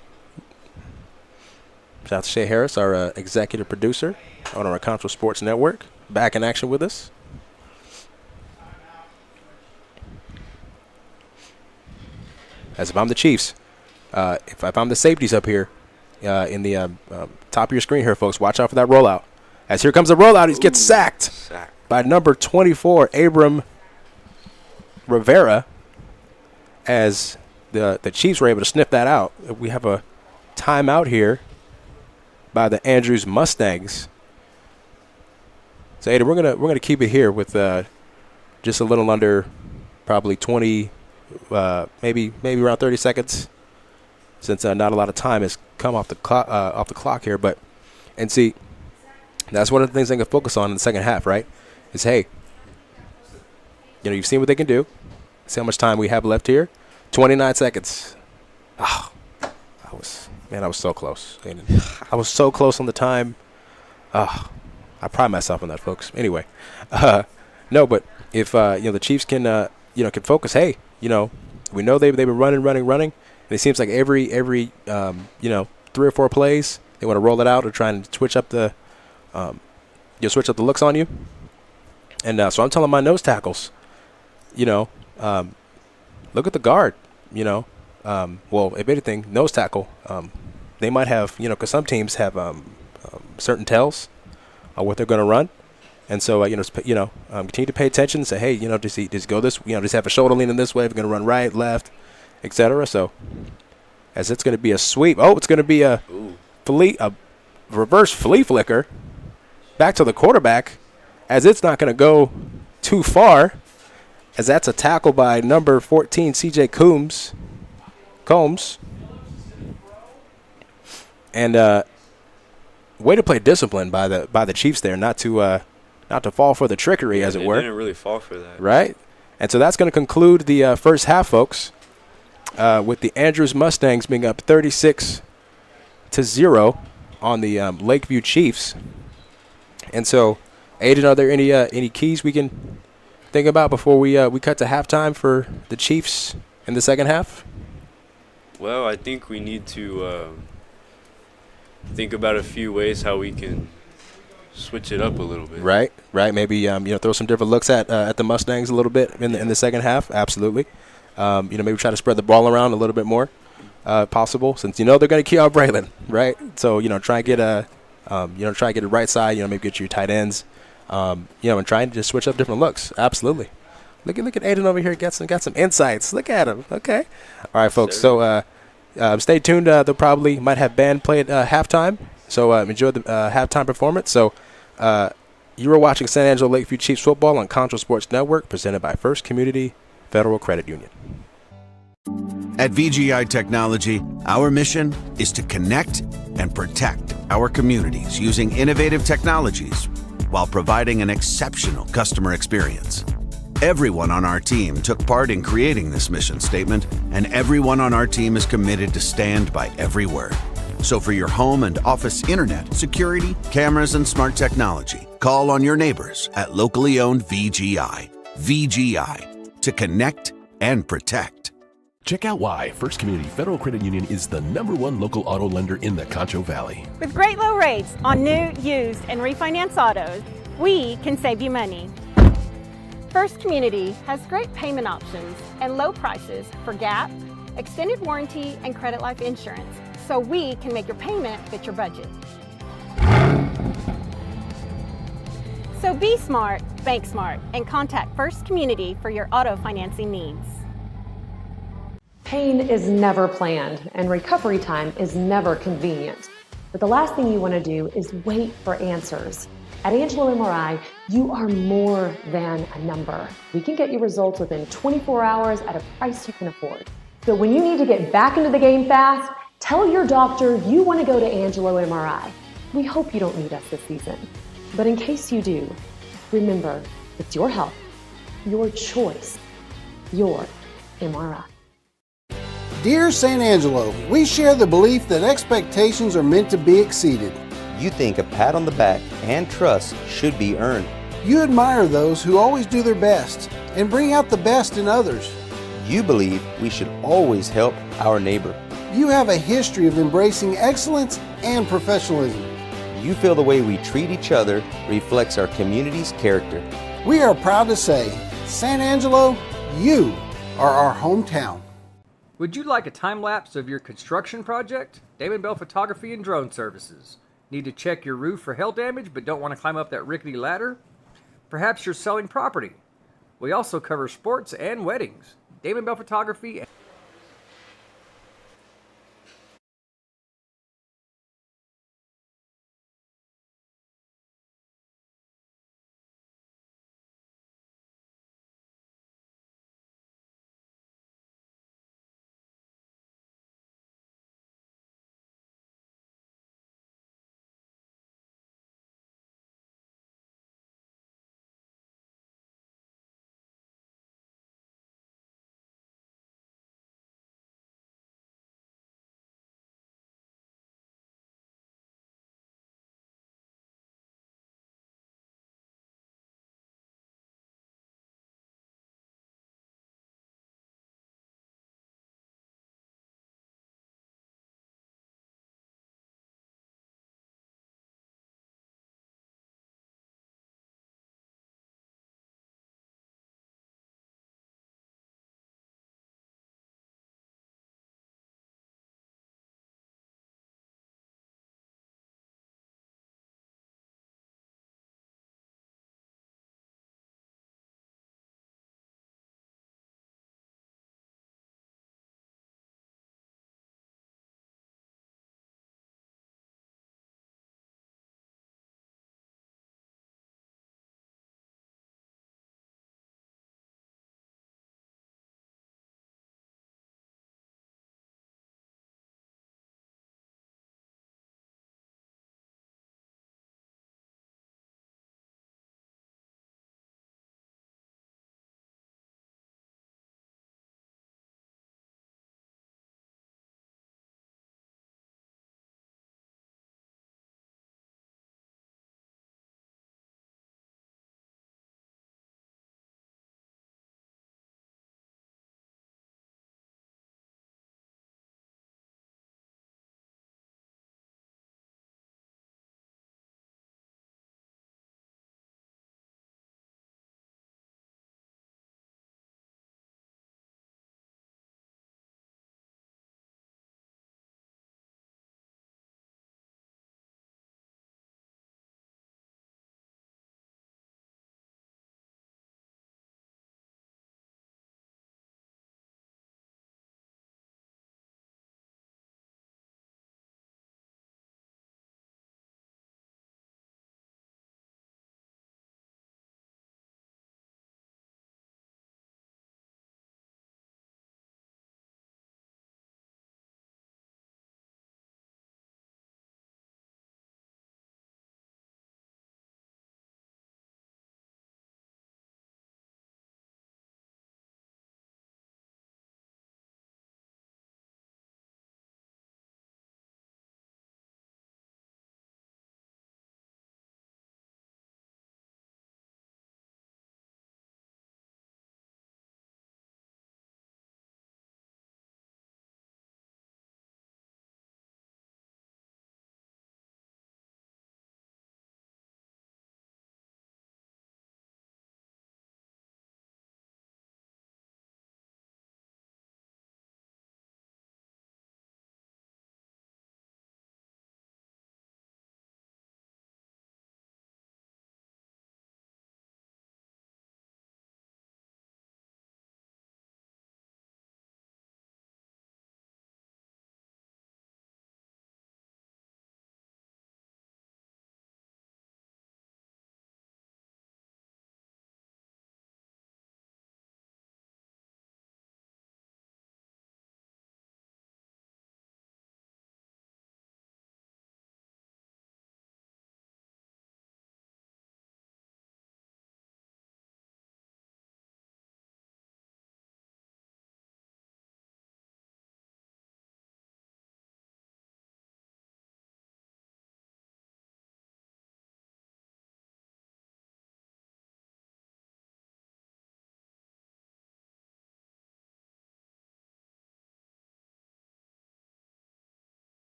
Shout out to Shay Harris, our executive producer on our Concho Sports Network, back in action with us. As if I'm the Chiefs, if I'm the safeties up here in the top of your screen here, folks, watch out for that rollout. As here comes the rollout, he gets sacked by number 24, Abram Rivera, as the Chiefs were able to sniff that out. We have a timeout here by the Andrews Mustangs. So, Ada, we're gonna keep it here with just a little under probably 20, maybe around 30 seconds, since not a lot of time has come off the clock here. But see, that's one of the things they can focus on in the second half, right? Is hey, you've seen what they can do. See how much time we have left here. 29 seconds. Oh, I was so close. I was so close on the time. I pride myself on that, folks. Anyway, no, but if the Chiefs can can focus. Hey, we know they've been running, and it seems like every 3 or 4 plays they want to roll it out or try and switch up the looks on you. And so I'm telling my nose tackles, look at the guard. Well, if anything, nose tackle. They might have, because some teams have certain tells what they're going to run, and so continue to pay attention and say, hey, does he go this? Does he have a shoulder leaning this way? If we're going to run right, left, etc. So, as it's going to be a sweep. Oh, it's going to be a reverse flea flicker back to the quarterback, as it's not going to go too far, as that's a tackle by number 14, C.J. Combs. And way to play discipline by the Chiefs there, not to fall for the trickery, as it were. They didn't really fall for that. Right? And so that's going to conclude the first half, folks, with the Andrews Mustangs being up 36-0 on the Lakeview Chiefs. And so, Aiden, are there any keys we can think about before we cut to halftime for the Chiefs in the second half? Well, I think we need to think about a few ways how we can switch it up a little bit. Right. Maybe throw some different looks at the Mustangs a little bit in the second half. Absolutely. Maybe try to spread the ball around a little bit more, possible, since they're going to key out Braylon, right? So try and get the right side. Maybe get your tight ends, and try and just switch up different looks. Absolutely. Look at Aiden over here. Got some insights. Look at him. Okay. All right, folks. So stay tuned. They'll probably might have band play at halftime. So enjoy the halftime performance. So you are watching San Angelo Lakeview Chiefs football on Concho Sports Network, presented by First Community Federal Credit Union. At VGI Technology, our mission is to connect and protect our communities using innovative technologies while providing an exceptional customer experience. Everyone on our team took part in creating this mission statement, and everyone on our team is committed to stand by every word. So for your home and office internet, security, cameras, and smart technology, call on your neighbors at locally owned VGI. VGI, to connect and protect. Check out why First Community Federal Credit Union is the #1 local auto lender in the Concho Valley. With great low rates on new, used, and refinance autos, we can save you money. First Community has great payment options and low prices for GAP, extended warranty, and credit life insurance. so we can make your payment fit your budget. So be smart, bank smart, and contact First Community for your auto financing needs. Pain is never planned, and recovery time is never convenient. But the last thing you want to do is wait for answers. At Angelo MRI, you are more than a number. We can get you results within 24 hours at a price you can afford. So when you need to get back into the game fast, tell your doctor you want to go to Angelo MRI. We hope you don't need us this season. But in case you do, remember, it's your health, your choice, your MRI. Dear San Angelo, we share the belief that expectations are meant to be exceeded. You think a pat on the back and trust should be earned. You admire those who always do their best and bring out the best in others. You believe we should always help our neighbor. You have a history of embracing excellence and professionalism. You feel the way we treat each other reflects our community's character. We are proud to say, San Angelo, you are our hometown. Would you like a time lapse of your construction project? David Bell Photography and Drone Services. Need to check your roof for hail damage but don't want to climb up that rickety ladder? Perhaps you're selling property. We also cover sports and weddings. David Bell Photography.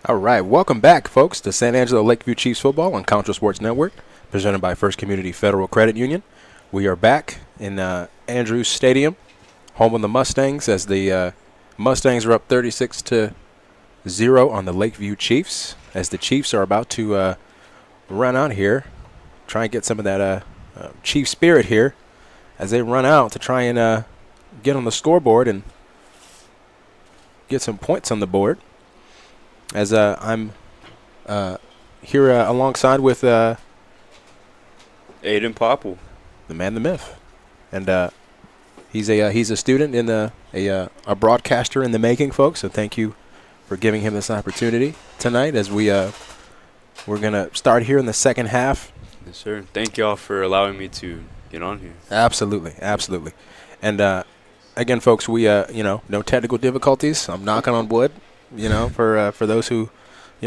All right, welcome back, folks, to San Angelo Lakeview Chiefs football on Concho Sports Network, presented by First Community Federal Credit Union. We are back in Andrews Stadium, home of the Mustangs, as the Mustangs are up 36-0 on the Lakeview Chiefs, as the Chiefs are about to run out here, try and get some of that Chief spirit here, as they run out to try and get on the scoreboard and get some points on the board. As I'm here alongside with Aiden Popple, the man, the myth, and he's a student in a broadcaster in the making, folks. So thank you for giving him this opportunity tonight, as we're gonna start here in the second half. Yes, sir. Thank y'all for allowing me to get on here. Absolutely, absolutely. And again, folks, we no technical difficulties. I'm knocking on wood. For those who,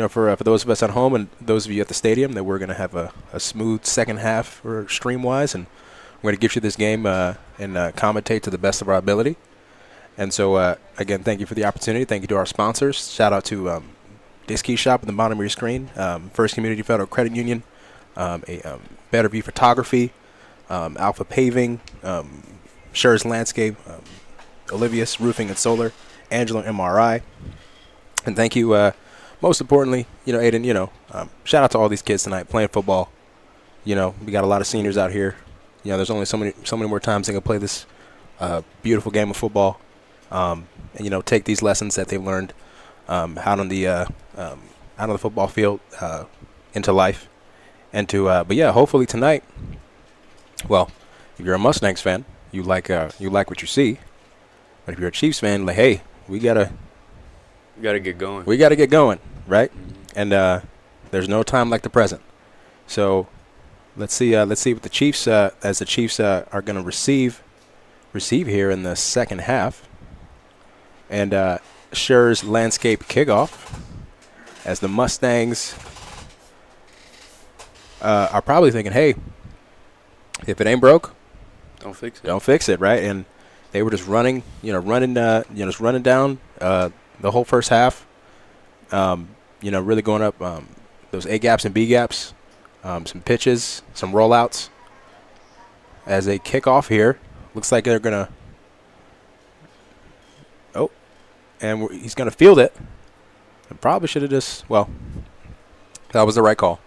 for those of us at home and those of you at the stadium, that we're going to have a smooth second half or stream-wise, and we're going to give you this game and commentate to the best of our ability. And so, again, thank you for the opportunity. Thank you to our sponsors. Shout out to Disky Shop at the bottom of your screen, First Community Federal Credit Union, Better View Photography, Alpha Paving, Scher's Landscape, Olivius Roofing and Solar, Angelo MRI. And thank you, most importantly, Aiden, shout out to all these kids tonight playing football. We got a lot of seniors out here. There's only so many more times they can play this beautiful game of football, and take these lessons that they've learned out on the football field into life. And but yeah, hopefully tonight, well, if you're a Mustangs fan, you like what you see. But if you're a Chiefs fan, like, hey, we gotta get going. We gotta get going, right? Mm-hmm. And there's no time like the present. So let's see what the Chiefs, as the Chiefs are gonna receive here in the second half. And Scher's Landscape kickoff, as the Mustangs are probably thinking, hey, if it ain't broke, don't fix it. Don't fix it, right? And they were just running down the whole first half, really going up those A gaps and B gaps, some pitches, some rollouts. As they kick off here, looks like they're gonna. Oh, and he's gonna field it. And probably should have just. Well, that was the right call.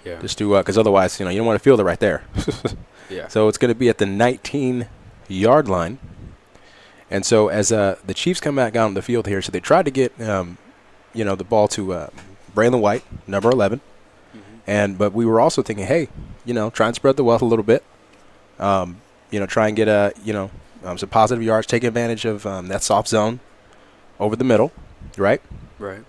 Yeah. Just to because otherwise, you don't want to field it right there. Yeah. So it's gonna be at the 19-yard line. And so as the Chiefs come back out on the field here, so they tried to get, the ball to Braylon White, number 11. Mm-hmm. But we were also thinking, hey, try and spread the wealth a little bit. Try and get, some positive yards, take advantage of that soft zone over the middle, right? Right.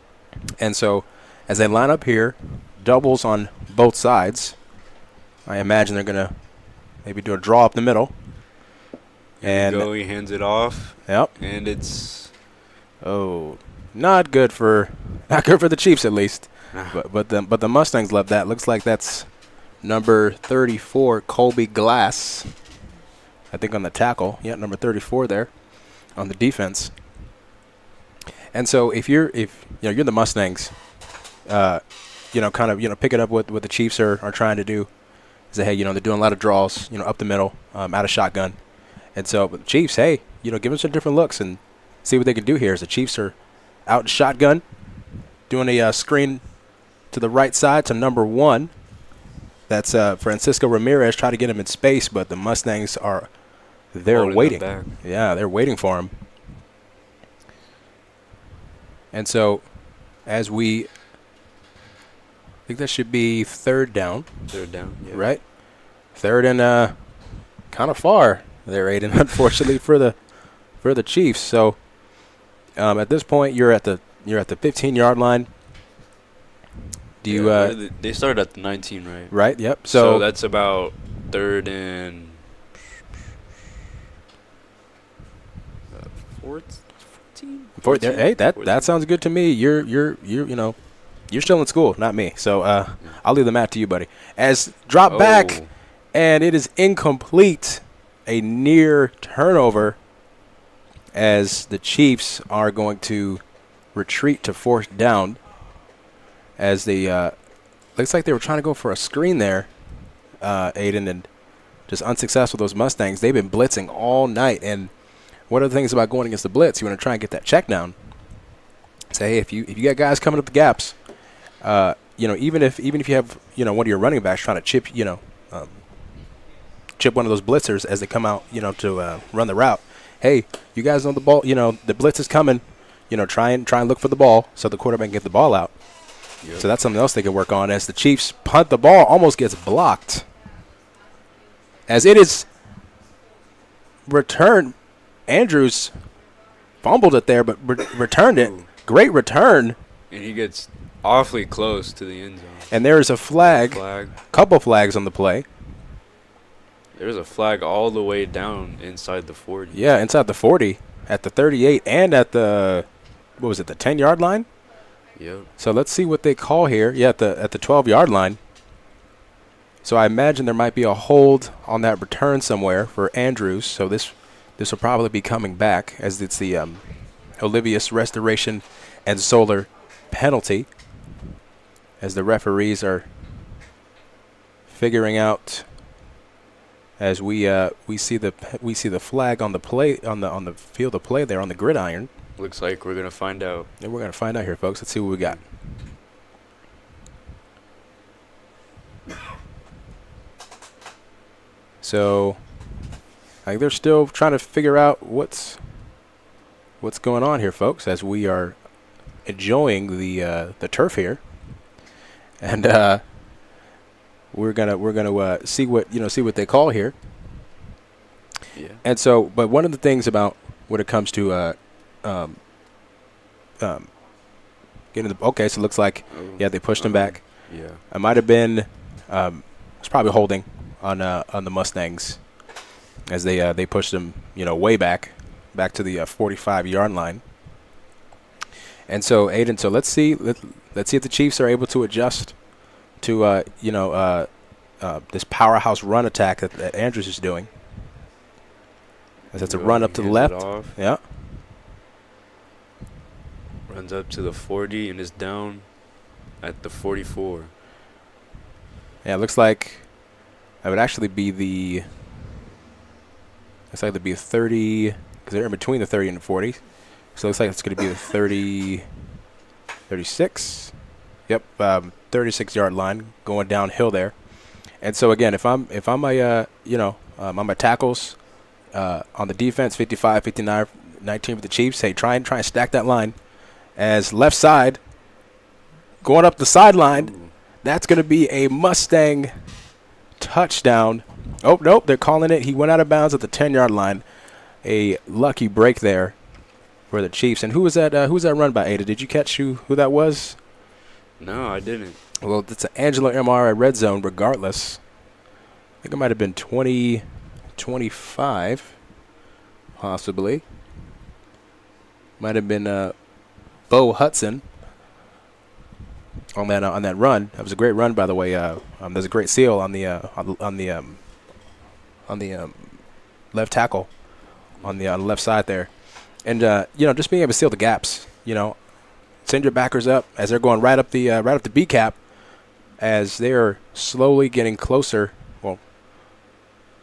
And so as they line up here, doubles on both sides, I imagine they're going to maybe do a draw up the middle. And he hands it off. Yep. And it's not good for the Chiefs, at least. But the Mustangs love that. Looks like that's number 34, Colby Glass, I think, on the tackle. Yeah, number 34 there on the defense. And so if you're the Mustangs, pick it up what the Chiefs are trying to do. Is that, hey, they're doing a lot of draws, up the middle, out of shotgun. And so, but the Chiefs, hey, give them some different looks and see what they can do here. As the Chiefs are out in shotgun, doing a screen to the right side to number 1. That's Francisco Ramirez. Try to get him in space, but the Mustangs they're waiting. Yeah, they're waiting for him. And so, I think that should be third down. Third down, yeah. Right? Third and kind of far there, Aiden, unfortunately for the Chiefs. So at this point you're at the 15-yard line. Do you they started at the 19, right? Right, yep. So that's about third and 14? Hey, that sounds good to me. You're still in school, not me. So I'll leave the mat to you, buddy. As drop back, and it is incomplete. A near turnover, as the Chiefs are going to retreat to fourth down. as they looks like they were trying to go for a screen there, Aiden, and just unsuccessful. Those Mustangs, they've been blitzing all night, and one of the things about going against the blitz, you want to try and get that check down. Say, hey, if you got guys coming up the gaps, even if you have one of your running backs trying to chip one of those blitzers as they come out to run the route. Hey, you guys know the ball. The blitz is coming. Try and look for the ball so the quarterback can get the ball out. Yep. So that's something else they can work on as the Chiefs punt the ball, almost gets blocked. As it is returned, Andrews fumbled it there, but returned it. Great return. And he gets awfully close to the end zone. And there is a flag. Couple flags on the play. There's a flag all the way down inside the 40. Yeah, inside the 40, at the 38, and at the, the 10-yard line? Yep. So let's see what they call here. Yeah, at the 12-yard line. So I imagine there might be a hold on that return somewhere for Andrews. So this will probably be coming back as it's the Olivius Restoration and Solar penalty, as the referees are figuring out. As we see the flag on the play on the field of play there on the gridiron. Looks like we're gonna find out. And we're gonna find out here, folks. Let's see what we got. So, I think they're still trying to figure out what's going on here, folks, as we are enjoying the turf here, and we're gonna see what they call here. Yeah. And so, but one of the things about when it comes to getting the okay, so it looks like they pushed him back. Yeah. It might have been it's probably holding on the Mustangs as they pushed him way back to the 45-yard line. And so Aiden, so let's see if the Chiefs are able to adjust to this powerhouse run attack that Andrews is doing. As that's a run up to the left. Yeah. Runs up to the 40 and is down at the 44. Yeah, it looks like that would actually be the. Looks like it'd be a 30 because they're in between the 30 and the 40. So it looks like it's going to be the 36. Yep, 36-yard line going downhill there. And so again, if I'm on my tackles on the defense, 55, 59, 19 for the Chiefs. Hey, try and stack that line. As left side going up the sideline, that's going to be a Mustang touchdown. Oh nope, they're calling it. He went out of bounds at the 10-yard line. A lucky break there for the Chiefs. And who was that? Who's that run by, Ada? Did you catch who that was? No, I didn't. Well, it's an Angelo MR at red zone regardless. I think it might have been 25, possibly. Might have been Bo Hudson on that run. That was a great run, by the way. There's a great seal on the left tackle on the left side there, and just being able to seal the gaps. Send your backers up as they're going right up the B cap, as they are slowly getting closer,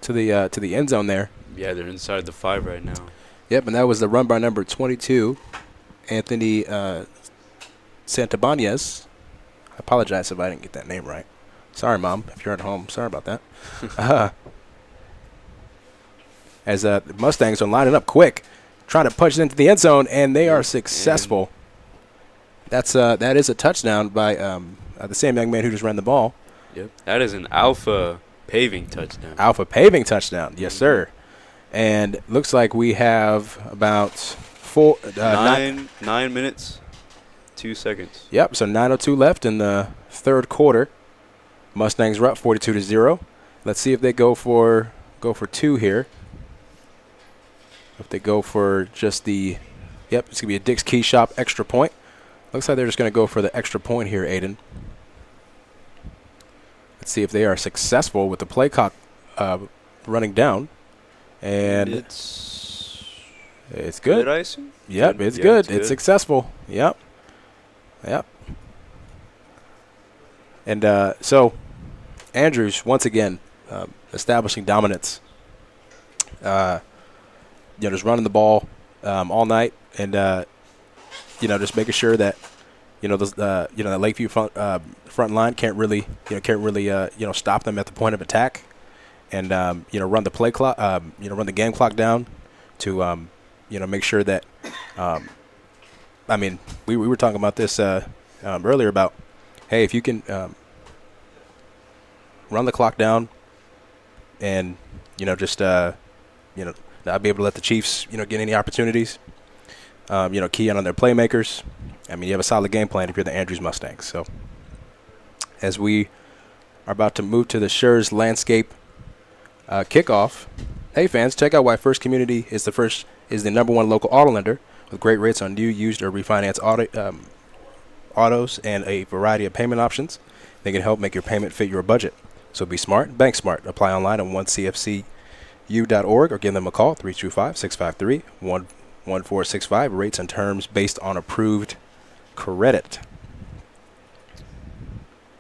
to the end zone there. Yeah, they're inside the 5 right now. Yep, and that was the run by number 22, Anthony Santabanez. I apologize if I didn't get that name right. Sorry, Mom, if you're at home. Sorry about that. As the Mustangs are lining up quick, trying to punch it into the end zone, and they are successful. That is a touchdown by the same young man who just ran the ball. Yep, that is an Alpha paving touchdown. Alpha paving touchdown, yes, sir. And looks like we have about 9 minutes, 2 seconds. Yep, so 9:02 left in the third quarter. Mustangs are up 42-0. Let's see if they go for 2 here. If they go for just the, it's going to be a Dick's Key Shop extra point. Looks like they're just going to go for the extra point here, Aiden. Let's see if they are successful with the play clock running down. And it's good. I assume? Yep, it's good. It's successful. Yep. And so Andrews once again establishing dominance. Just running the ball all night, and just making sure that that Lakeview front line can't really stop them at the point of attack, and run the play clock, run the game clock down to make sure that we were talking about this earlier about, hey, if you can run the clock down and not be able to let the Chiefs get any opportunities, key in on their playmakers. You have a solid game plan if you're the Andrews Mustangs. So as we are about to move to the Schurz Landscape kickoff, hey fans, check out why First Community is the #1 local auto lender with great rates on new, used, or refinance autos and a variety of payment options. They can help make your payment fit your budget. So be smart, bank smart. Apply online on cfcu.org or give them a call, 325-653-1465. Rates and terms based on approved credit.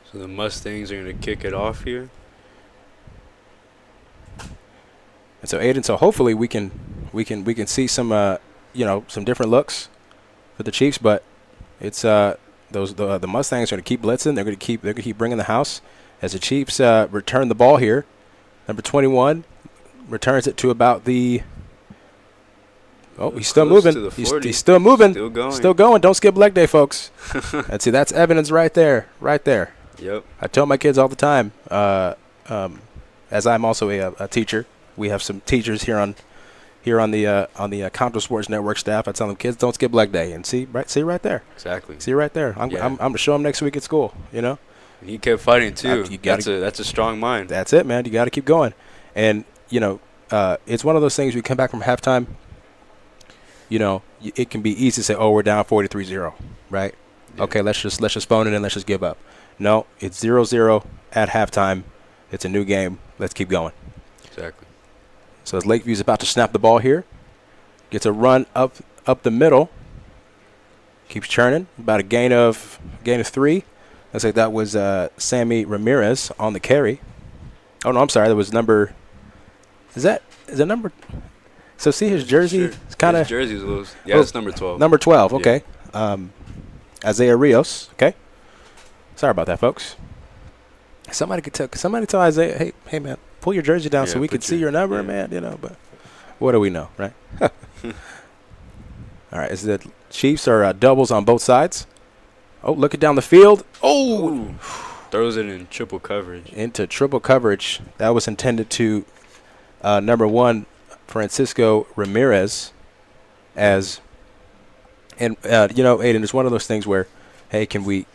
So the Mustangs are going to kick it off here. And so Aiden, hopefully we can see some some different looks for the Chiefs, but it's the Mustangs are going to keep blitzing. They're going to keep bringing the house as the Chiefs return the ball here. Number 21 returns it to about the. Oh, he's still moving. He's still moving. Still going. Don't skip leg day, folks. That's evidence right there. Right there. Yep. I tell my kids all the time, as I'm also a teacher. We have some teachers here on the Concho Sports Network staff. I tell them, kids, don't skip leg day. And see right there. Exactly. See right there. I'm going to show them next week at school, He kept fighting, too. That's a strong mind. That's it, man. You got to keep going. And, it's one of those things we come back from halftime, it can be easy to say, oh, we're down 43-0, right? Yeah. Okay, let's just phone it in. Let's just give up. No, it's 0-0 at halftime. It's a new game. Let's keep going. Exactly. So as Lakeview's about to snap the ball here, gets a run up the middle, keeps churning, about a gain of 3. Looks like that was Sammy Ramirez on the carry. Oh no, I'm sorry, that was number. Is that number? So see his jersey. Sure. It's kind of. His jersey's loose. Yeah, it's number 12. Number 12. Okay. Yeah. Isaiah Rios. Okay. Sorry about that, folks. Somebody tell Isaiah, hey man, pull your jersey down so we can see your number, man. But what do we know, right? All right. Is the Chiefs are doubles on both sides. Oh, looking down the field. Oh, throws it in triple coverage. Into triple coverage. That was intended to number 1, Francisco Ramirez. Aiden, it's one of those things where, hey, can we,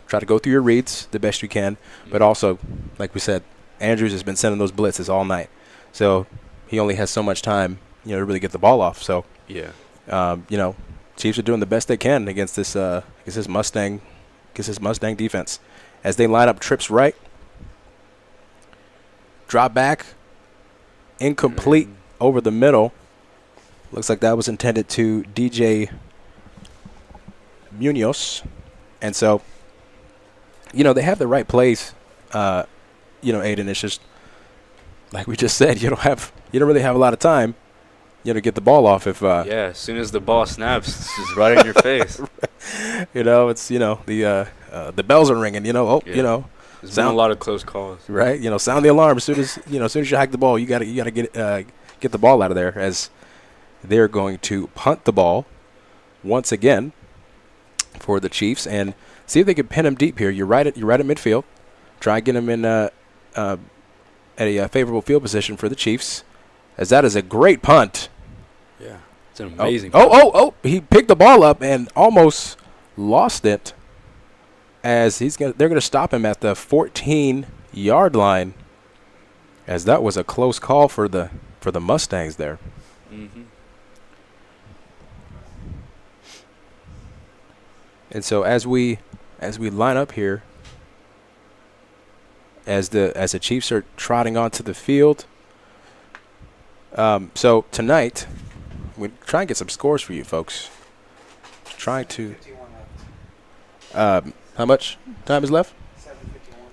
try to go through your reads the best you can, but also, like we said, Andrews has been sending those blitzes all night, so he only has so much time, to really get the ball off. So yeah, Chiefs are doing the best they can against this Mustang defense as they line up trips right, drop back, incomplete over the middle. Looks like that was intended to DJ Munoz, and so. They have the right plays, Aiden. It's just like we just said, you don't really have a lot of time, to get the ball off. If as soon as the ball snaps, it's just right in your face. It's the bells are ringing. There's been a lot of close calls. Right. Sound the alarm as soon as you hike the ball. You gotta get the ball out of there, as they're going to punt the ball once again for the Chiefs and. See if they can pin him deep here. You're right at midfield. Try and get him in at a favorable field position for the Chiefs, as that is a great punt. Yeah, it's an amazing punt. Oh! He picked the ball up and almost lost it, as they're gonna stop him at the 14-yard line, as that was a close call for the Mustangs there. Mm-hmm. And so as we line up here, as the Chiefs are trotting onto the field, so tonight we try and get some scores for you folks. Trying to. How much time is left?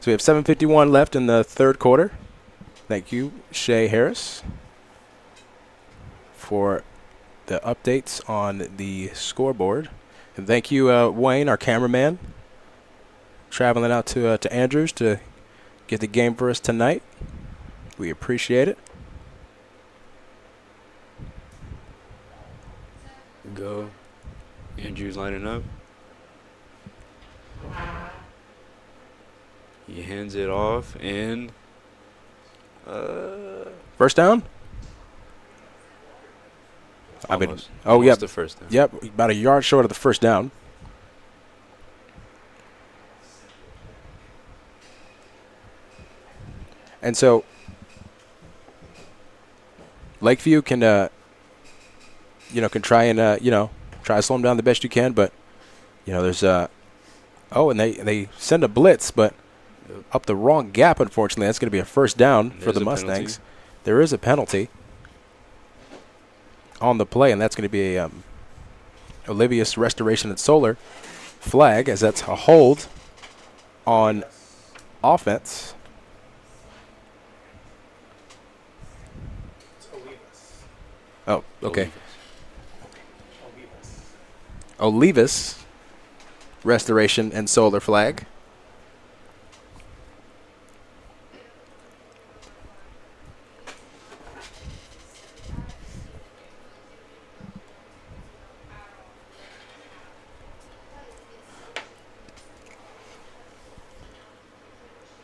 So we have 7:51 left in the third quarter. Thank you, Shay Harris, for the updates on the scoreboard. And thank you, Wayne, our cameraman, traveling out to Andrews to get the game for us tonight. We appreciate it. Go. Andrew's lining up. He hands it off and first down? Almost the first down. Yep, about a yard short of the first down. And so Lakeview can can try and try to slow them down the best you can, but there's and they send a blitz, but up the wrong gap, unfortunately. That's going to be a first down for the Mustangs. Penalty. There is a penalty on the play, and that's going to be a Olivia's Restoration and Solar flag, as that's a hold on offense. Oh, okay. Olivas Restoration and Solar flag.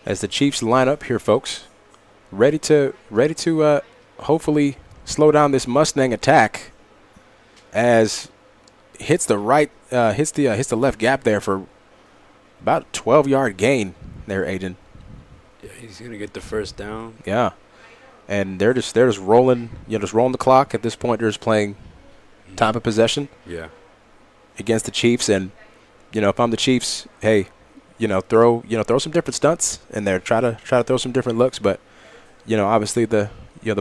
As the Chiefs line up here, folks, ready to hopefully slow down this Mustang attack, as hits the left gap there for about a 12-yard gain there, Aiden. Yeah, he's gonna get the first down. Yeah, and they're just rolling, rolling the clock at this point. They're just playing time of possession. Yeah. Against the Chiefs, and if I'm the Chiefs, hey, throw some different stunts in there. Try to throw some different looks, but obviously the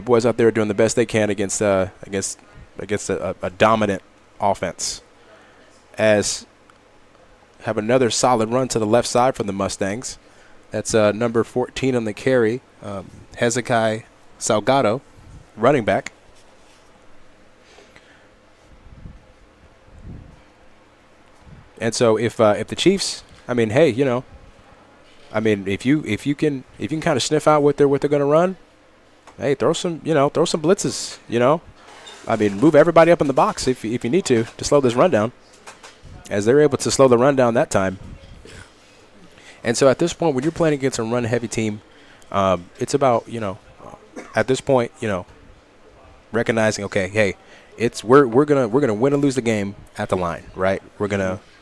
boys out there are doing the best they can against a dominant offense. As have another solid run to the left side from the Mustangs. That's number 14 on the carry, Hezekiah Salgado, running back. And so if the Chiefs, if you can kind of sniff out what they're going to run, hey, throw some blitzes, move everybody up in the box if you need to slow this run down, as they're able to slow the run down that time. And so at this point, when you're playing against a run-heavy team, it's about, at this point, recognizing, okay, hey, we're gonna win or lose the game at the line, right?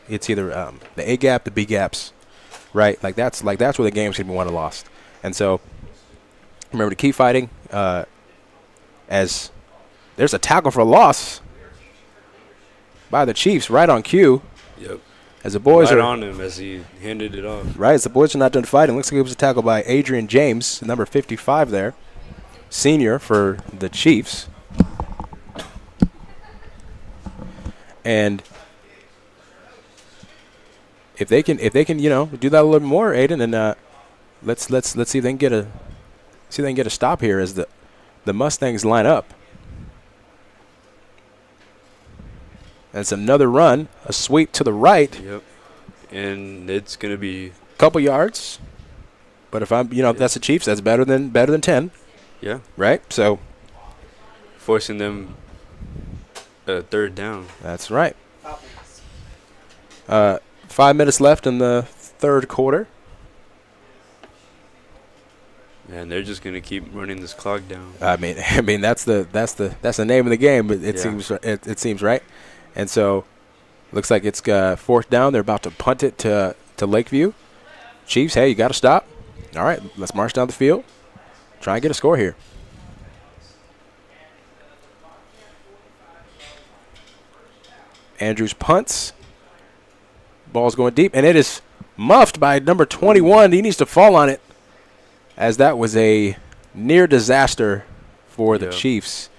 It's either the A gap, the B gaps, right? Like that's where the game's gonna be won or lost. And so remember to keep fighting. As there's a tackle for a loss by the Chiefs right on cue. Yep. As the boys right are on him as he handed it off. Right, as the boys are not done fighting. Looks like it was a tackle by Adrian James, number 55 there, senior for the Chiefs. And if they can do that a little bit more, Aiden, and let's see if they can get a stop here as the Mustangs line up. That's another run, a sweep to the right. Yep. And it's gonna be a couple yards. But if if that's the Chiefs, that's better than 10. Yeah. Right? So forcing them a third down. That's right. 5 minutes left in the third quarter. And they're just gonna keep running this clock down. I mean that's the name of the game. It seems right. And so looks like it's fourth down. They're about to punt it to Lakeview. Chiefs, hey, you got to stop. All right, let's march down the field. Try and get a score here. Andrews punts. Ball's going deep, and it is muffed by number 21. He needs to fall on it, as that was a near disaster for the Chiefs.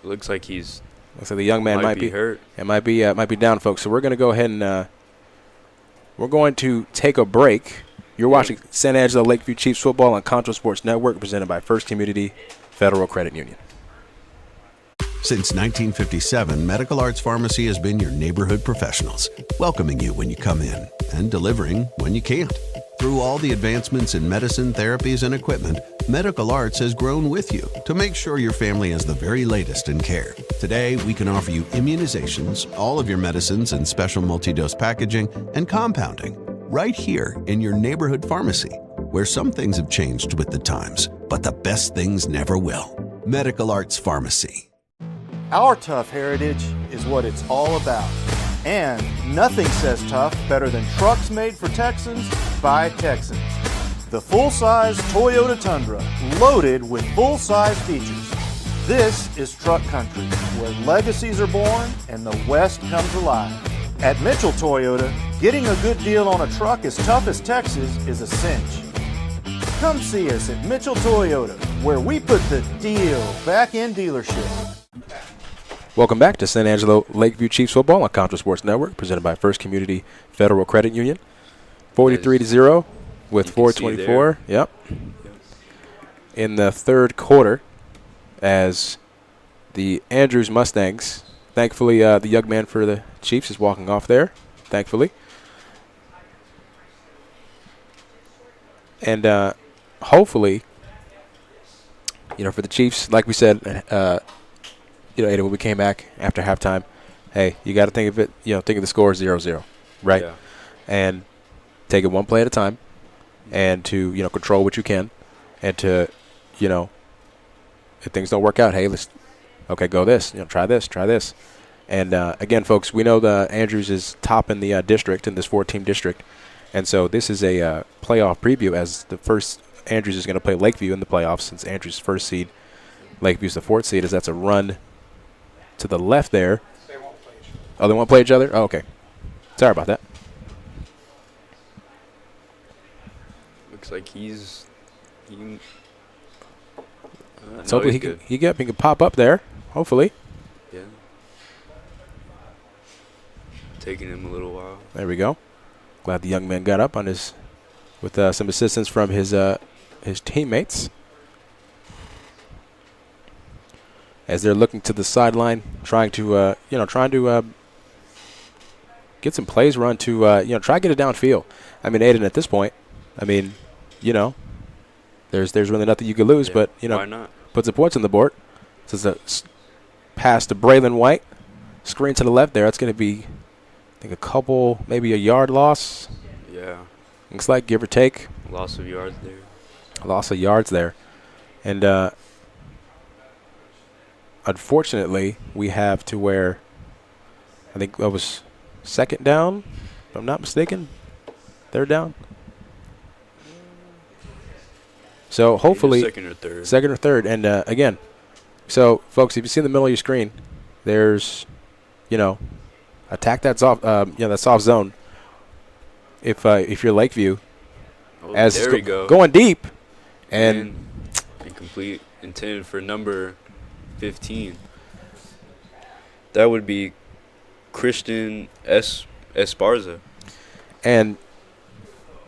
Looks like the young man might be hurt. It might be down, folks. So we're going to go ahead and we're going to take a break. You're watching San Angelo Lakeview Chiefs football on Concho Sports Network, presented by First Community Federal Credit Union. Since 1957, Medical Arts Pharmacy has been your neighborhood professionals, welcoming you when you come in and delivering when you can't. Through all the advancements in medicine, therapies, and equipment, Medical Arts has grown with you to make sure your family has the very latest in care. Today, we can offer you immunizations, all of your medicines and special multi-dose packaging, and compounding right here in your neighborhood pharmacy, where some things have changed with the times, but the best things never will. Medical Arts Pharmacy. Our tough heritage is what it's all about. And nothing says tough better than trucks made for Texans by Texans. The full-size Toyota Tundra, loaded with full-size features. This is truck country, where legacies are born and the West comes alive. At Mitchell Toyota, getting a good deal on a truck as tough as Texas is a cinch. Come see us at Mitchell Toyota, where we put the deal back in dealership. Welcome back to San Angelo Lakeview Chiefs football on Concho Sports Network, presented by First Community Federal Credit Union. 43-0 with 4:24. Yep. In the third quarter, as the Andrews Mustangs, thankfully the young man for the Chiefs is walking off there, thankfully. And hopefully, for the Chiefs, like we said, Ada, when we came back after halftime, hey, you got to think of it, think of the score 0-0, right? Yeah. And take it one play at a time, and to, control what you can, and to, if things don't work out, hey, go this, try this. And, again, folks, we know the Andrews is top in the district, in this 4-team district, and so this is a playoff preview, as the first Andrews is going to play Lakeview in the playoffs, since Andrews' first seed, Lakeview's the 4th seed, as that's a run to the left there. They won't play each other. Oh, they won't play each other? Oh, okay. Sorry about that. Looks like he's. So hopefully he can pop up there. Hopefully. Yeah. Taking him a little while. There we go. Glad the young man got up on with some assistance from his teammates, as they're looking to the sideline, trying to get some plays run to try to get it downfield. I mean, Aiden, at this point, there's really nothing you could lose, but why not? Put some points on the board. So it's a pass to Braylon White, screen to the left there. That's going to be, I think, maybe a yard loss. Yeah. Looks like, give or take. Loss of yards there. Loss of yards there, and unfortunately, we have to where I think that was second down, if I'm not mistaken. Third down. So hopefully second or third. And again, so folks, if you see in the middle of your screen, there's, attack that soft, that soft zone. If you're Lakeview, there we go. Going deep, and incomplete, intended for number 15. That would be Christian Esparza. And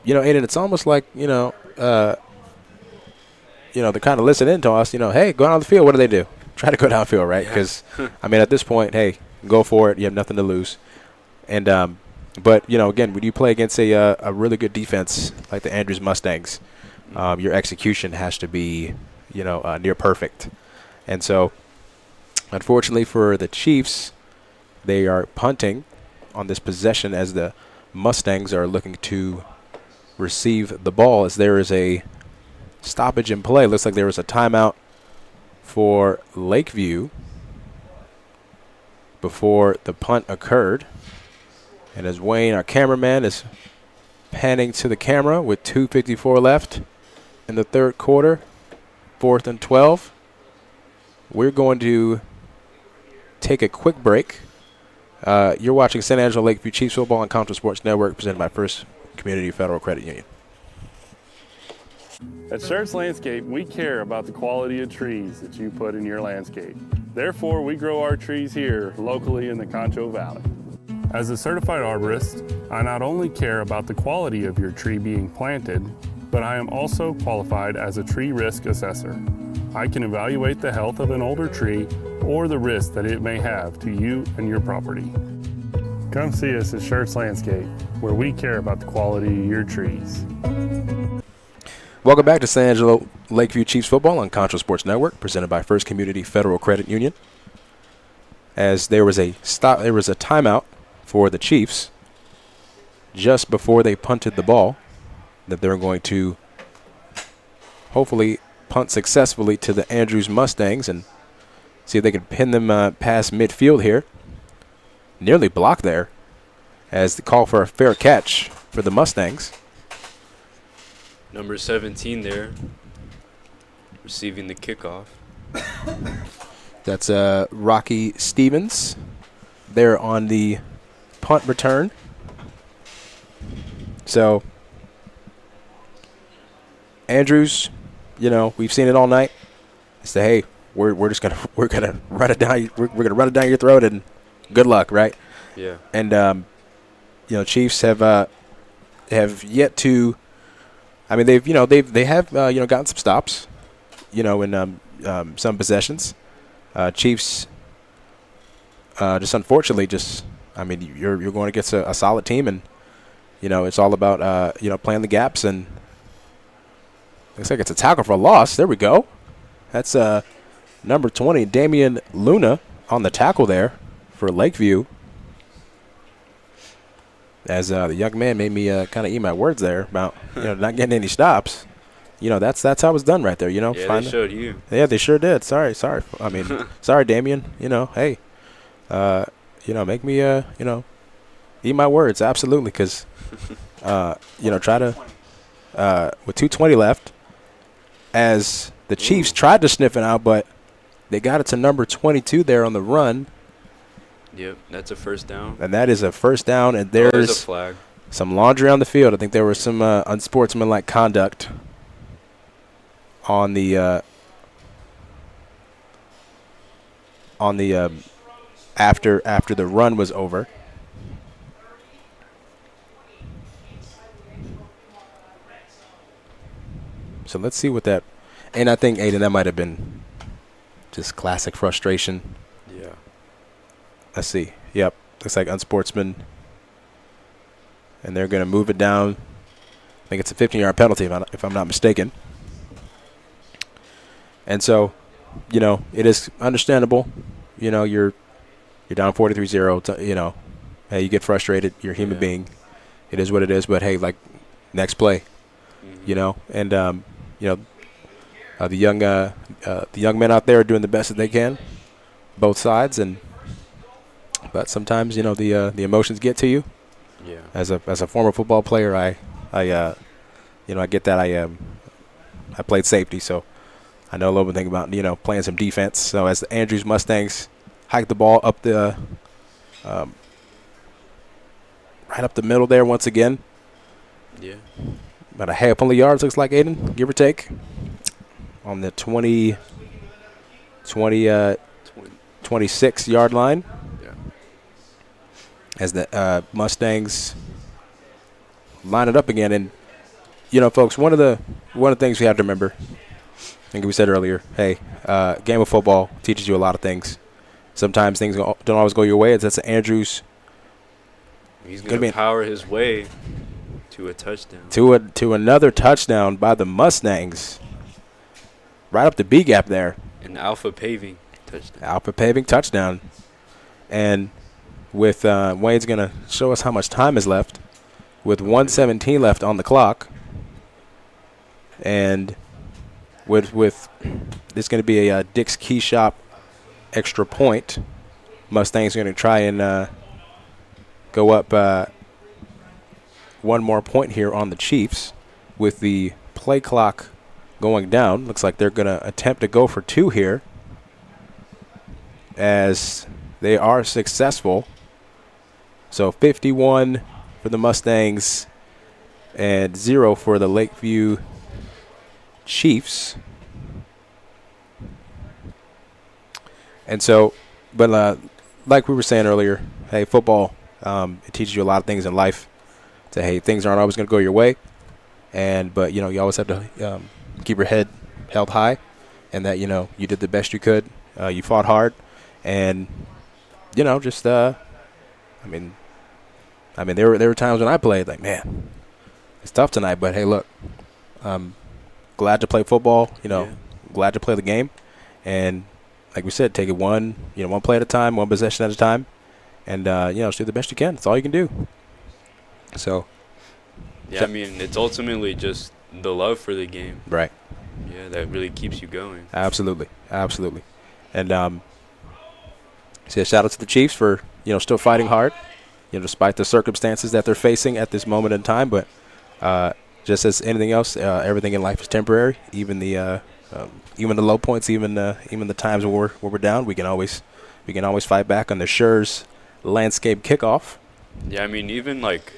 Aiden, it's almost like they're kind of listening to us. Hey, go out on the field. What do? Try to go downfield, right? Because at this point, hey, go for it. You have nothing to lose. And but again, when you play against a really good defense like the Andrews Mustangs, your execution has to be near perfect. And so, unfortunately for the Chiefs, they are punting on this possession as the Mustangs are looking to receive the ball, as there is a stoppage in play. Looks like there was a timeout for Lakeview before the punt occurred. And as Wayne, our cameraman, is panning to the camera with 2:54 left in the third quarter, 4th and 12. We're going to take a quick break. You're watching San Angelo Lakeview Chiefs football on Concho Sports Network, presented by First Community Federal Credit Union. At Schertz Landscape, we care about the quality of trees that you put in your landscape. Therefore, we grow our trees here locally in the Concho Valley. As a certified arborist, I not only care about the quality of your tree being planted, but I am also qualified as a tree risk assessor. I can evaluate the health of an older tree or the risk that it may have to you and your property. Come see us at Schertz Landscape, where we care about the quality of your trees. Welcome back to San Angelo Lakeview Chiefs football on Concho Sports Network, presented by First Community Federal Credit Union. As there was a timeout for the Chiefs just before they punted the ball that they're going to hopefully punt successfully to the Andrews Mustangs and see if they can pin them past midfield here. Nearly blocked there as the call for a fair catch for the Mustangs. Number 17 there, receiving the kickoff. That's Rocky Stevens there on the punt return. So Andrews, you know, we've seen it all night. Say, hey, we're gonna run it down. We're gonna run it down your throat, and good luck, right? Yeah. And you know, Chiefs have yet to. I mean, they have gotten some stops, you know, in some possessions. Chiefs just unfortunately I mean, you're going against a solid team, and you know it's all about playing the gaps, and looks like it's a tackle for a loss. There we go. That's number 20, Damian Luna, on the tackle there for Lakeview. As the young man made me kind of eat my words there about not getting any stops. You know, that's how it's done right there. You know, yeah, they showed you. Yeah, they sure did. Sorry. I mean, sorry, Damian. You know, hey, make me eat my words absolutely, because try to with 2:20 left, as the Chiefs tried to sniff it out, but they got it to number 22 there on the run. Yep, that's a first down. And that is a first down, and there's a flag. Some laundry on the field. I think there was some unsportsmanlike conduct on the after the run was over. So let's see what that. And I think, Aiden, that might have been just classic frustration. Yeah. Let's see. Yep. Looks like unsportsman. And they're going to move it down. I think it's a 15-yard penalty, if I'm not mistaken. And so, it is understandable. You're down 43-0. Hey, you get frustrated. You're a human being. It is what it is. But, hey, like, next play. And, the young men out there are doing the best that they can, both sides. But sometimes, the emotions get to you. Yeah. As a former football player, I get that. I played safety, so I know a little bit about playing some defense. So as the Andrews Mustangs hike the ball up the right up the middle there once again. Yeah. About a half on the yards, looks like, Aiden, give or take, on the 26-yard line. Yeah. As the Mustangs line it up again. And, folks, one of the things we have to remember, I think we said earlier, hey, game of football teaches you a lot of things. Sometimes things don't always go your way. That's the Andrews. He's going to power his way to a touchdown. To another touchdown by the Mustangs. Right up the B gap there. An Alpha Paving touchdown. Alpha Paving touchdown. And with Wayne's going to show us how much time is left. With 1:17 left on the clock. And with this is going to be a Dick's Key Shop extra point. Mustangs are going to try and go up one more point here on the Chiefs with the play clock going down. Looks like they're going to attempt to go for two here, as they are successful. So 51 for the Mustangs and 0 for the Lakeview Chiefs. And so, but like we were saying earlier, hey, football, it teaches you a lot of things in life. say, hey, things aren't always going to go your way, but you always have to keep your head held high, and that you did the best you could. You fought hard, and just I mean, there were times when I played like, man, it's tough tonight, but hey, look, I'm glad to play football. Glad to play the game, and like we said, take it one play at a time, one possession at a time, and just do the best you can. That's all you can do. So. Yeah, I mean, it's ultimately just the love for the game. Right. Yeah, that really keeps you going. Absolutely. And say a shout out to the Chiefs for, still fighting hard, despite the circumstances that they're facing at this moment in time. But just as anything else, everything in life is temporary. Even the low points, even the times when we're down, we can always fight back on the Schurz landscape kickoff. Yeah, I mean, even like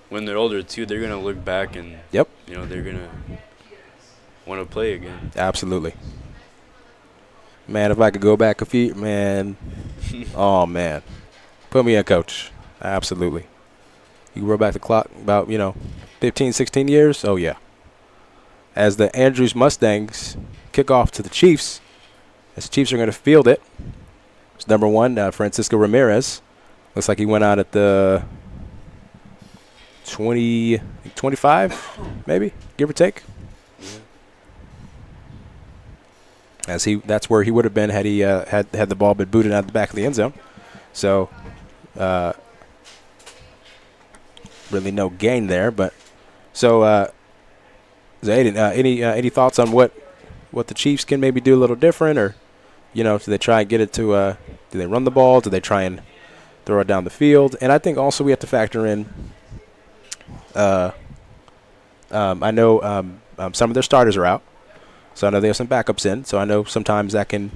when they're older too, they're gonna look back and yep, they're gonna want to play again. Absolutely. Man, if I could go back a few, man, oh man, put me in, coach. Absolutely. You roll back the clock about 15, 16 years. Oh yeah. As the Andrews Mustangs kick off to the Chiefs, as the Chiefs are going to field it. It's number 1, Francisco Ramirez. Looks like he went out at the 25, maybe, give or take. Yeah. That's where he would have been had he had the ball been booted out of the back of the end zone. So, really no gain there. But so, Zayden, any thoughts on what the Chiefs can maybe do a little different, or do they try and get it to? Do they run the ball? Do they try and throw it down the field? And I think also we have to factor in. I know some of their starters are out, so I know they have some backups in. So I know sometimes that can,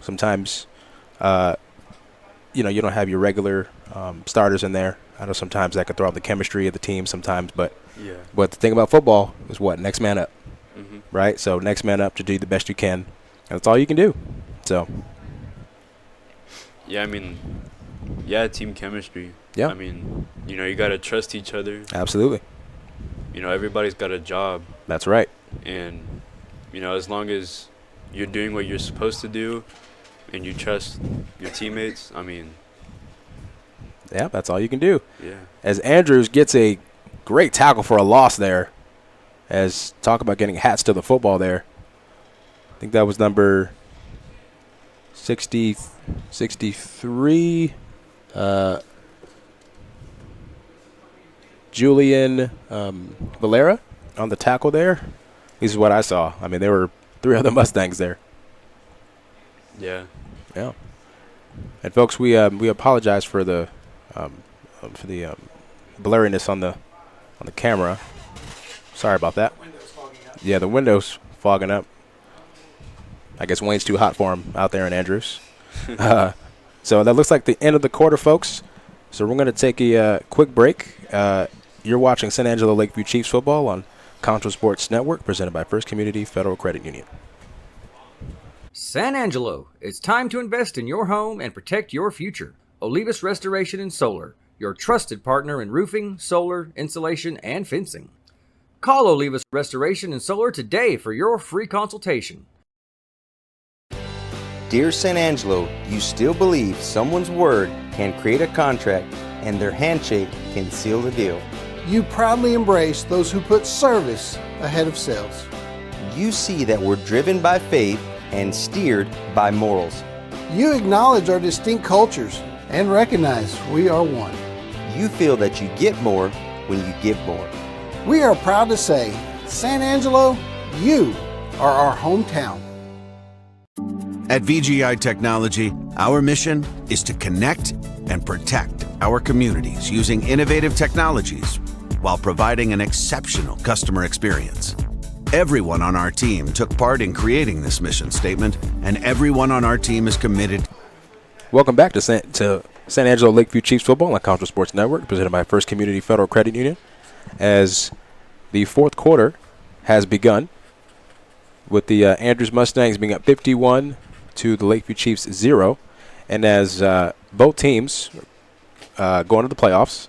sometimes, you don't have your regular starters in there. I know sometimes that could throw off the chemistry of the team sometimes, but the thing about football is what? Next man up, right? So next man up to do the best you can, and that's all you can do. So. Yeah, I mean, team chemistry. Yeah. I mean, you got to trust each other. Absolutely. Everybody's got a job. That's right. And, as long as you're doing what you're supposed to do and you trust your teammates, I mean. Yeah, that's all you can do. Yeah. As Andrews gets a great tackle for a loss there, as talk about getting hats to the football there. I think that was number 63. Julian Valera on the tackle there. This is what I saw. I mean, there were 3 other Mustangs there. Yeah. Yeah. And folks, we apologize for the blurriness on the camera. Sorry about that. Yeah, the window's fogging up. I guess Wayne's too hot for him out there in Andrews. So that looks like the end of the quarter, folks. So we're going to take a quick break. You're watching San Angelo Lakeview Chiefs football on Concho Sports Network, presented by First Community Federal Credit Union. San Angelo, it's time to invest in your home and protect your future. Olivas Restoration and Solar, your trusted partner in roofing, solar, insulation, and fencing. Call Olivas Restoration and Solar today for your free consultation. Dear San Angelo, you still believe someone's word can create a contract and their handshake can seal the deal. You proudly embrace those who put service ahead of sales. You see that we're driven by faith and steered by morals. You acknowledge our distinct cultures and recognize we are one. You feel that you get more when you give more. We are proud to say, San Angelo, you are our hometown. At VGI Technology, our mission is to connect and protect our communities using innovative technologies while providing an exceptional customer experience. Everyone on our team took part in creating this mission statement, and everyone on our team is committed. Welcome back to San Angelo Lakeview Chiefs football on Concho Sports Network, presented by First Community Federal Credit Union. As the fourth quarter has begun, with the Andrews Mustangs being up 51 to the Lakeview Chiefs 0, and as both teams go into the playoffs,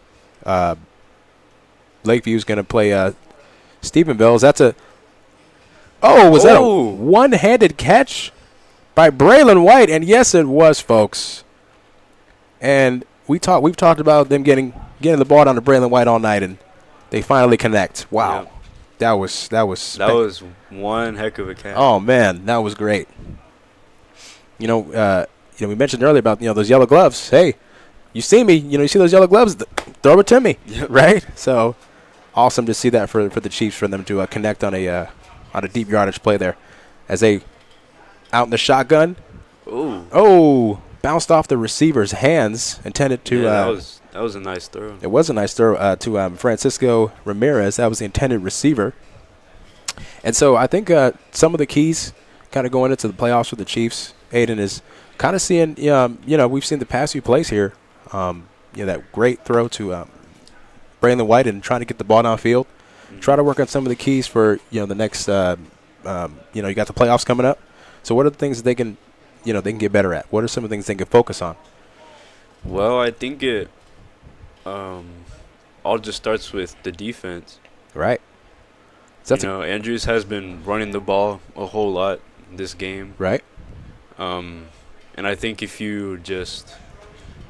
Lakeview's going to play Stephenville's. That's a was that a one-handed catch by Braylon White? And yes, it was, folks. And we've talked about them getting the ball down to Braylon White all night, and they finally connect. Wow. Yep. That was one heck of a catch. Oh man, that was great. We mentioned earlier about those yellow gloves. Hey, you see me? You see those yellow gloves? Throw it to me, right? So awesome to see that for the Chiefs, for them to connect on a deep yardage play there, as they out in the shotgun. Ooh. Bounced off the receiver's hands, intended to. That was a nice throw. It was a nice throw to Francisco Ramirez. That was the intended receiver. And so I think some of the keys kind of going into the playoffs for the Chiefs, Aiden, is kind of seeing, we've seen the past few plays here. That great throw to Braylon White and trying to get the ball downfield. Mm-hmm. Try to work on some of the keys for, the next, you got the playoffs coming up. So what are the things that they can get better at? What are some of the things they can focus on? Well, I think it all just starts with the defense. Right. So Andrews has been running the ball a whole lot this game. Right. And I think if you just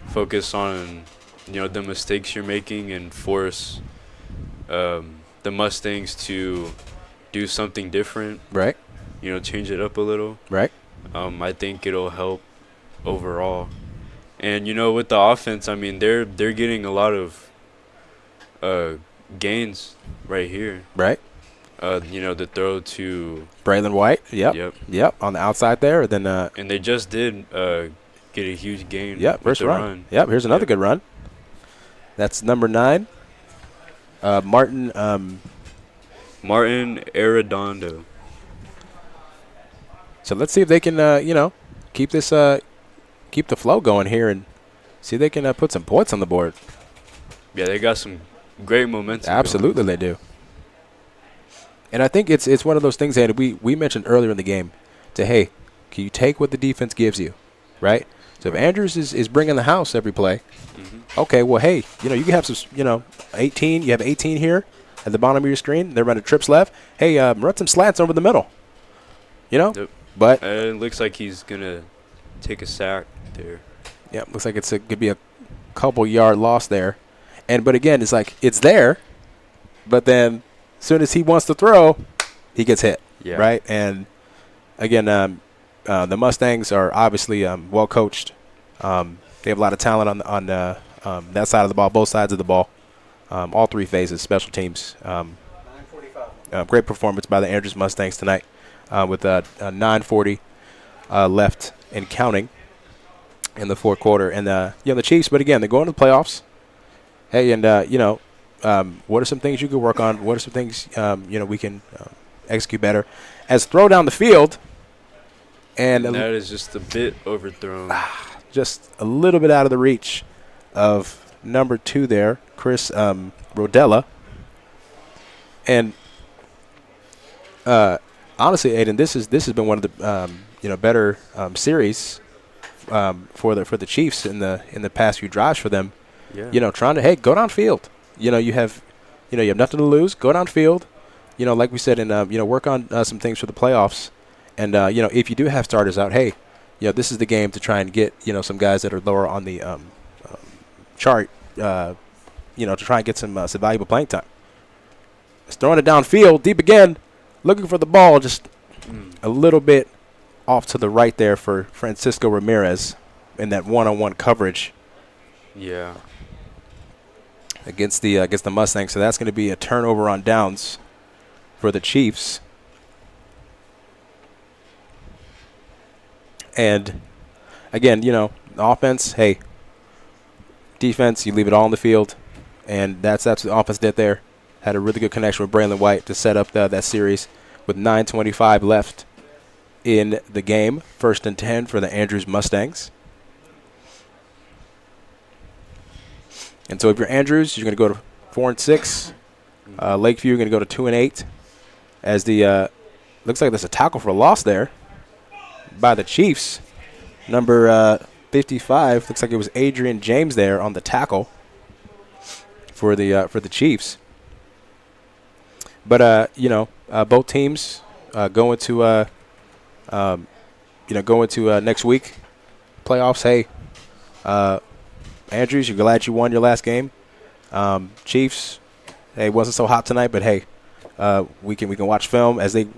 focus on, the mistakes you're making and force the Mustangs to do something different. Right. Change it up a little. Right. I think it'll help overall. And, with the offense, I mean, they're getting a lot of gains right here. Right. The throw to Braylon White. Yep. On the outside there. Then and they just did get a huge gain. Yep. First run. Yep. Here's another good run. That's number 9. Martin Arredondo. So let's see if they can keep this keep the flow going here and see if they can put some points on the board. Yeah, they got some great momentum. Absolutely, they do. And I think it's one of those things that we mentioned earlier in the game. Can you take what the defense gives you, right? So if Andrews is bringing the house every play, okay, well, hey, you can have some, 18. You have 18 here at the bottom of your screen. They're running trips left. Hey, run some slants over the middle. Yep. But it looks like he's gonna take a sack there. Yeah, looks like it could be a couple yard loss there. But again, it's like it's there, but then as soon as he wants to throw, he gets hit. Yeah. Right. And again, the Mustangs are obviously well coached. They have a lot of talent on that side of the ball, both sides of the ball, all three phases, special teams. 9:45. Great performance by the Andrews Mustangs tonight, with 9:40 left and counting in the fourth quarter. And the Chiefs, but again, they're going to the playoffs. Hey, and what are some things you can work on? What are some things we can execute better? As throw down the field, and that is just a bit overthrown. Just a little bit out of the reach of number 2 there, Chris Rodella. And honestly, Aiden, this has been one of the better series for the Chiefs in the past few drives for them. Yeah. Trying to go downfield. You have nothing to lose. Go downfield. Like we said, and work on some things for the playoffs. And if you do have starters out, hey, this is the game to try and get some guys that are lower on the chart. To try and get some valuable playing time. Just throwing it downfield, deep again, looking for the ball, just a little bit off to the right there for Francisco Ramirez in that one-on-one coverage. Yeah. Against the Mustangs, so that's going to be a turnover on downs for the Chiefs. And again, the offense, hey, defense, you leave it all on the field, and that's what the offense did there. Had a really good connection with Braylon White to set up that series with 9:25 left in the game. 1st and 10 for the Andrews Mustangs. And so if you're Andrews, you're going to go to 4 and 6. Lakeview, you're going to go to 2 and 8. As the looks like there's a tackle for a loss there by the Chiefs. Number 55, looks like it was Adrian James there on the tackle for the Chiefs. But both teams going to next week playoffs. Hey, Andrews, you're glad you won your last game. Chiefs, hey, it wasn't so hot tonight, but hey, we can watch film as they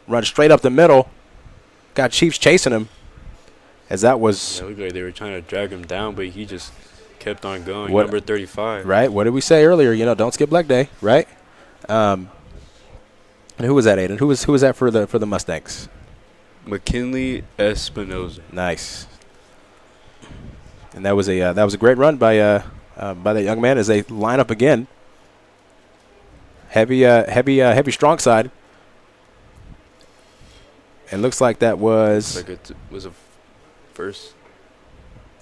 run straight up the middle. Got Chiefs chasing him. As that was. Yeah, it looked like they were trying to drag him down, but he just kept on going. What, number 35. Right. What did we say earlier? Don't skip leg day. Right. And who was that, Aiden? Who was that for the Mustangs? McKinley Espinoza. Nice. And that was a great run by that young man as they line up again. Heavy strong side. And looks like that was. Looks like it was a first.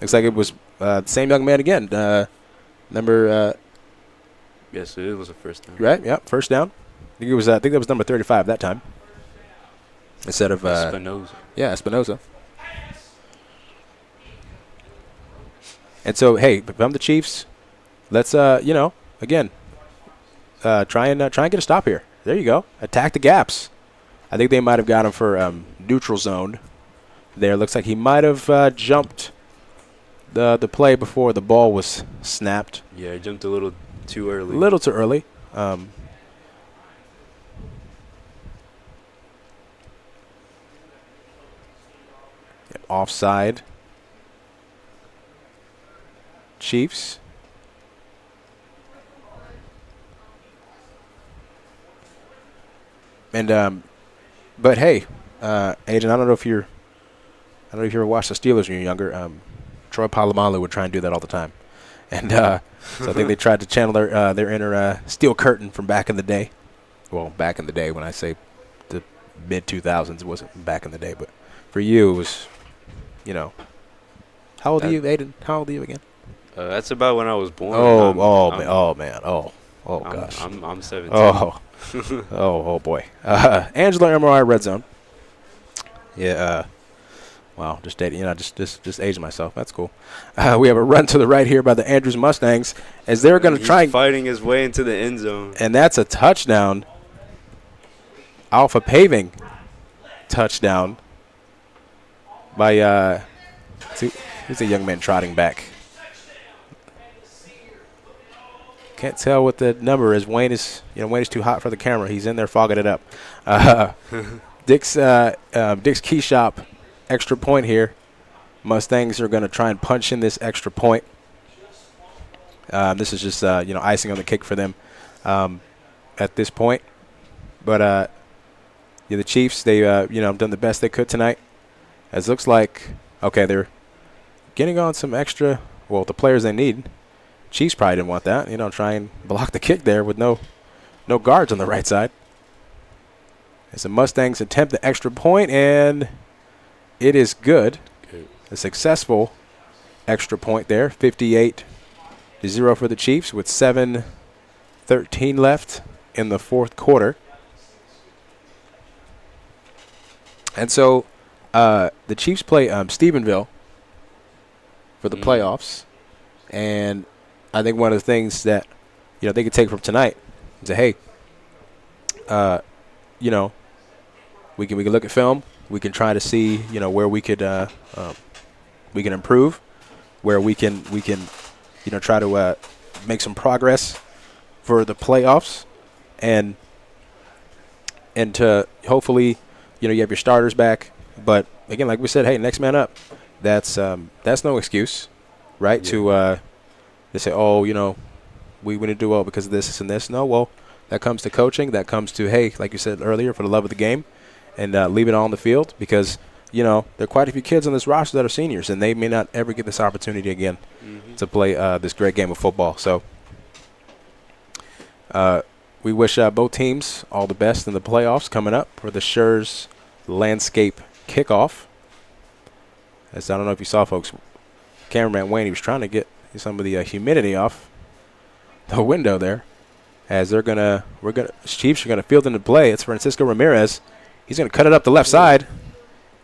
Looks like it was the same young man again. Number. Yes, it was a first down. Right. Yep. First down. I think that was number 35 that time. Instead of Espinoza. Yeah, Espinoza. And so, hey, if I'm the Chiefs, let's again try and get a stop here. There you go. Attack the gaps. I think they might have got him for neutral zone. There looks like he might have jumped the play before the ball was snapped. Yeah, he jumped a little too early. A little too early. Offside. Chiefs. And but hey, Aiden, I don't know if you ever watched the Steelers when you were younger. Troy Polamalu would try and do that all the time, and so I think they tried to channel their inner Steel Curtain from back in the day. Well, back in the day, when I say the mid 2000s, it wasn't back in the day, but for you, it was, How old are you, Aiden? How old are you again? That's about when I was born. Man. Oh gosh. I'm 17. Oh boy. Angelo MRI Red Zone. Yeah. Wow. Just dating. Just aging myself. That's cool. We have a run to the right here by the Andrews Mustangs as they're going to try fighting his way into the end zone. And that's a touchdown. Alpha Paving touchdown by who's a young man trotting back. Can't tell what the number is. Wayne is too hot for the camera. He's in there fogging it up. Dick's Key Shop extra point here. Mustangs are going to try and punch in this extra point. This is just icing on the cake for them at this point. But the Chiefs, they done the best they could tonight. As looks like they're getting on some extra. Well, the players they need. Chiefs probably didn't want that. Try and block the kick there with no guards on the right side. As the Mustangs attempt the extra point, and it is good. A successful extra point there. 58-0 for the Chiefs with 7:13 left in the fourth quarter. And so the Chiefs play Stephenville for the playoffs. And I think one of the things that they could take from tonight is that, hey, we can look at film. We can try to see where we could we can improve, where we can try to make some progress for the playoffs, and to hopefully you have your starters back. But again, like we said, hey, next man up. That's no excuse, right? Yeah. They say, we didn't do well because of this and this. No, well, that comes to coaching. That comes to, hey, like you said earlier, for the love of the game, and leave it all on the field because, there are quite a few kids on this roster that are seniors, and they may not ever get this opportunity again to play this great game of football. So we wish both teams all the best in the playoffs coming up for the Schurz Landscape Kickoff. As I don't know if you saw, folks, cameraman Wayne, he was trying to get some of the humidity off the window there. As Chiefs are gonna field into play. It's Francisco Ramirez. He's gonna cut it up the left side.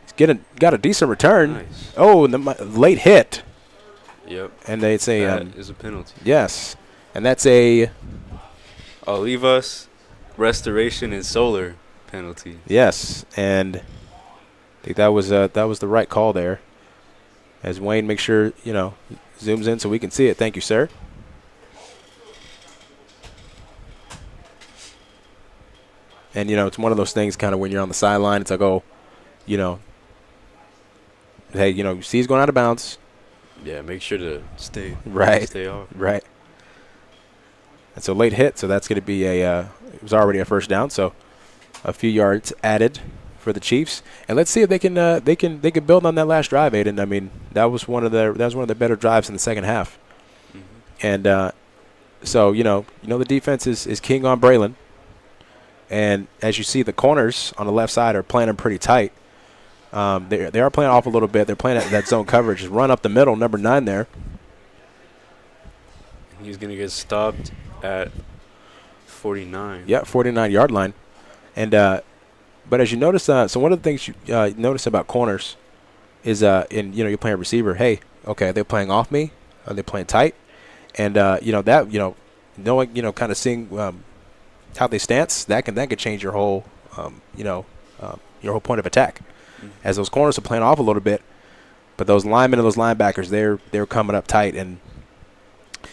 He's got a decent return. Nice. Oh, and the late hit. Yep. And they say that is a penalty. Yes, and that's a Olivas restoration and solar penalty. Yes, and I think that was the right call there. As Wayne makes sure, zooms in so we can see it. Thank you, sir. And, it's one of those things kind of when you're on the sideline, it's like, oh, hey, you see he's going out of bounds. Yeah, make sure to stay off. Right. And so late hit, so that's going to be it was already a first down, so a few yards added for the Chiefs. And let's see if they can build on that last drive, Aiden. I mean, that was one of the better drives in the second half. Mm-hmm. And so, the defense is king on Braylon. And as you see, the corners on the left side are playing them pretty tight. They are playing off a little bit. They're playing that zone coverage. Just run up the middle, number 9 there. He's going to get stopped at 49. Yeah, 49-yard line. And but as you notice, so one of the things you notice about corners is you're playing receiver. Hey, okay, they're playing off me. Are they playing tight? And knowing kind of seeing how they stance, that could change your whole your whole point of attack. Mm-hmm. As those corners are playing off a little bit, but those linemen and those linebackers, they're coming up tight, and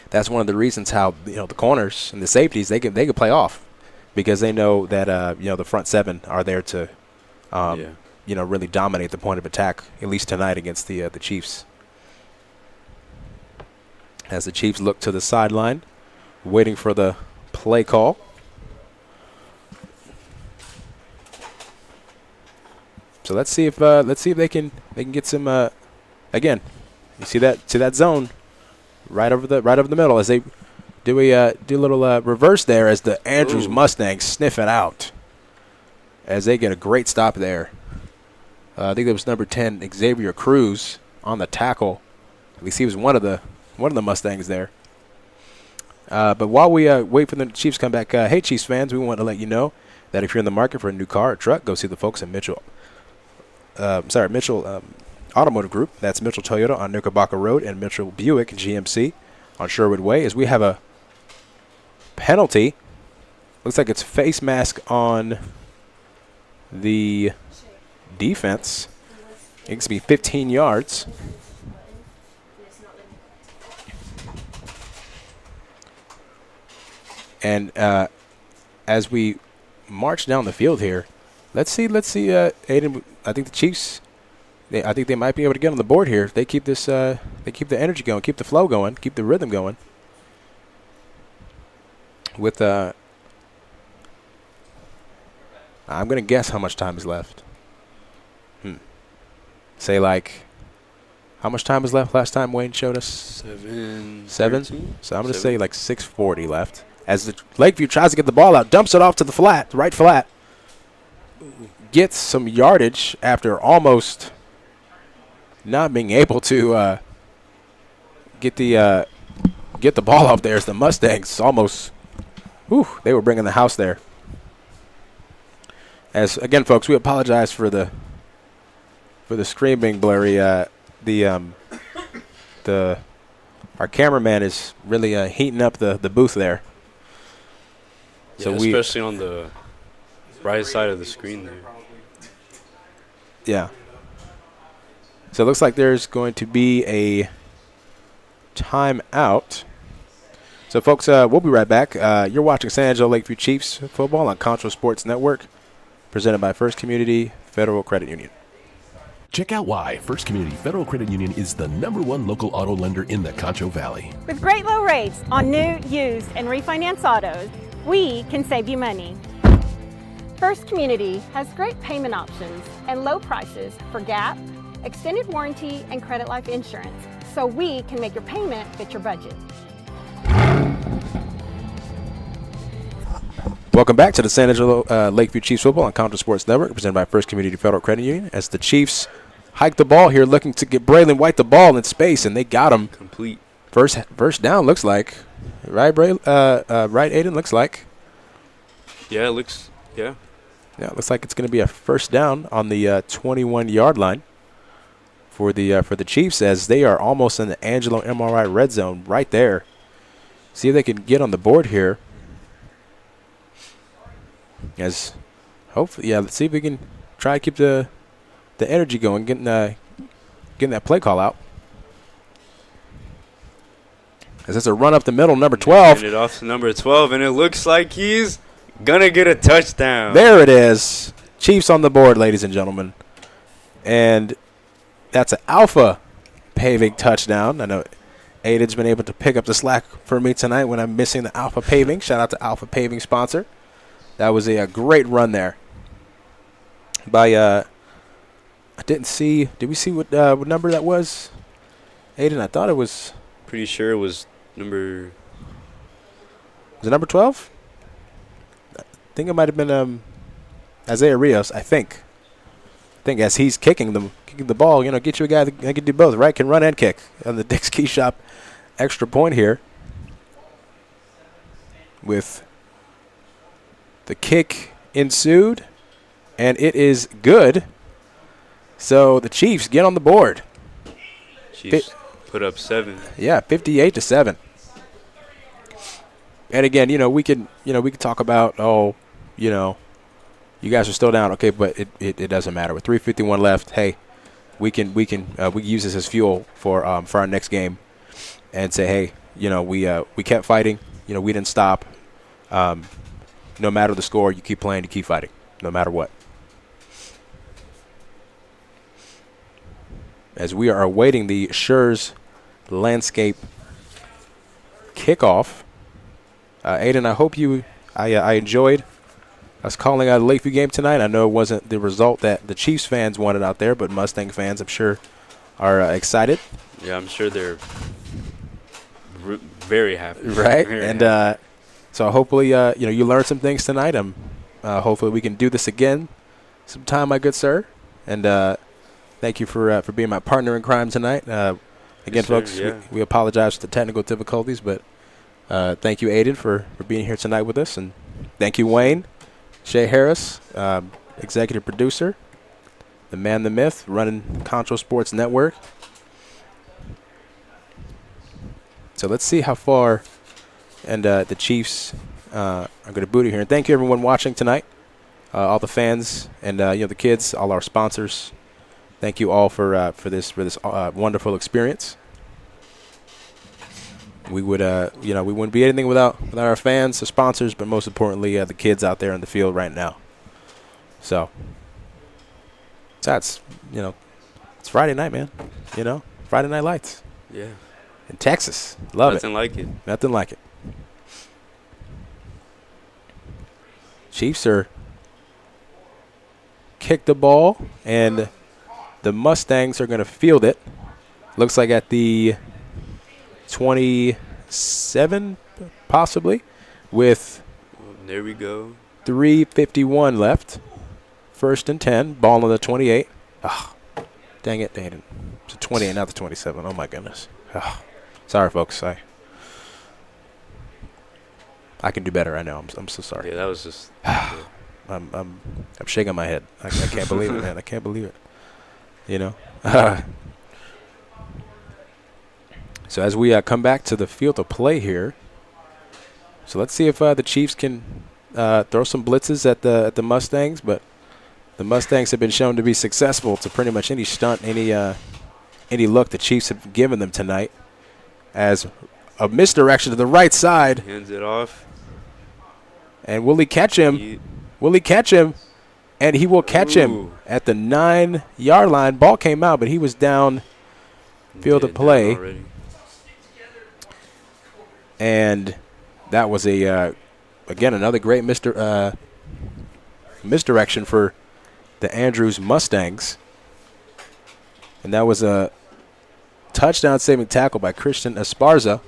that's one of the reasons how the corners and the safeties they can play off, because they know that the front 7 are there to really dominate the point of attack, at least tonight against the Chiefs. As the Chiefs look to the sideline, waiting for the play call. So let's see if they can get some again. You see that zone right over the middle as they do a little reverse there as the Andrews Mustangs sniff it out as they get a great stop there. I think that was number 10 Xavier Cruz on the tackle. At least he was one of the Mustangs there. But while we wait for the Chiefs to come back, hey Chiefs fans, we want to let you know that if you're in the market for a new car or truck, go see the folks at Mitchell Automotive Group. That's Mitchell Toyota on Knickerbocker Road and Mitchell Buick GMC on Sherwood Way. As we have a penalty, looks like it's face mask on the defense. It needs to be 15 yards. And as we march down the field here, let's see, Aiden. I think the Chiefs, I think they might be able to get on the board here if they keep this, they keep the energy going, keep the flow going, keep the rhythm going. With I'm gonna guess how much time is left. Say how much time is left? Last time Wayne showed us 7. 13? So I'm gonna say 6:40 left. As the Lakeview tries to get the ball out, dumps it off to the right flat. Gets some yardage after almost not being able to get the ball off there. As the Mustangs almost, they were bringing the house there. As again, folks, we apologize for the screen being blurry. Our cameraman is really heating up the booth there. So especially on the right side of the screen there. Yeah. So it looks like there's going to be a timeout. So, folks, we'll be right back. You're watching San Angelo Lakeview Chiefs football on Concho Sports Network, presented by First Community Federal Credit Union. Check out why First Community Federal Credit Union is the #1 local auto lender in the Concho Valley. With great low rates on new, used, and refinance autos, we can save you money. First Community has great payment options and low prices for GAP, extended warranty, and credit life insurance, so we can make your payment fit your budget. Welcome back to the San Angelo Lakeview Chiefs football on Concho Sports Network, presented by First Community Federal Credit Union. As the Chiefs hike the ball here, looking to get Braylon White the ball in space, and they got him. Complete. First down, looks like. Right, right, Aiden? Looks like. Yeah, it looks, yeah. Yeah, it looks like it's going to be a first down on the 21-yard line for the Chiefs, as they are almost in the Angelo MRI red zone right there. See if they can get on the board here. As hopefully, let's see if we can try to keep the energy going, getting that play call out. As that's a run up the middle, number 12. Hand it off to number 12, and it looks like he's gonna get a touchdown. There it is. Chiefs on the board, ladies and gentlemen. And that's an Alpha Paving touchdown. I know Aiden's been able to pick up the slack for me tonight when I'm missing the Alpha Paving. Shout out to Alpha Paving sponsor. That was a great run there. By I didn't see. Did we see what number that was? Aiden, I thought it was. Pretty sure it was number. Was it number 12? I think it might have been Isaiah Rios. I think as he's kicking the ball, get you a guy that can do both, right? Can run and kick. On the Dick's Key Shop extra point here. With the kick ensued, and it is good. So the Chiefs get on the board. Chiefs put up 7. Yeah, 58-7. And again, we can talk about, you guys are still down, okay, but it doesn't matter. With 3:51 left, hey, we can use this as fuel for our next game, and say, hey, we kept fighting, we didn't stop. No matter the score, you keep playing, you keep fighting, no matter what. As we are awaiting the Schurz Landscape kickoff. Aiden, I hope I enjoyed us calling out a Lakeview game tonight. I know it wasn't the result that the Chiefs fans wanted out there, but Mustang fans, I'm sure, are excited. Yeah, I'm sure they're very happy. Right? Very and happy. so hopefully, you learned some things tonight. Hopefully we can do this again sometime, my good sir. And thank you for being my partner in crime tonight. Again, Yes, sir, folks, yeah. we apologize for the technical difficulties, but thank you, Aiden, for being here tonight with us. And thank you, Wayne, Shay Harris, executive producer, the man, the myth, running Concho Sports Network. So let's see how far and the Chiefs are going to boot it here. And thank you, everyone watching tonight, all the fans and the kids, all our sponsors. Thank you all for this wonderful experience. We would we wouldn't be anything without our fans, the sponsors, but most importantly the kids out there in the field right now. So that's it's Friday night, man. Friday Night Lights. Yeah. In Texas, love Nothing it. like it. Nothing like it. Chiefs are kick the ball, and the Mustangs are going to field it. Looks like at the 27, possibly, with There we go. 3:51 left. 1st and 10. Ball on the 28. Oh, dang it, Dayton. It's a 28, not the 27. Oh, my goodness. Oh, sorry, folks. I can do better. I know. I'm so sorry. Yeah, that was just. I'm shaking my head. I can't believe it, man. I can't believe it. So as we come back to the field of play here, so let's see if the Chiefs can throw some blitzes at the Mustangs, but the Mustangs have been shown to be successful to pretty much any stunt, any look the Chiefs have given them tonight. As a misdirection to the right side. Hands it off. And will he catch him? Will he catch him? And he will catch him at the 9-yard line. Ball came out, but he was down field of play. And that was again, another great misdirection for the Andrews Mustangs. And that was a touchdown saving tackle by Christian Esparza.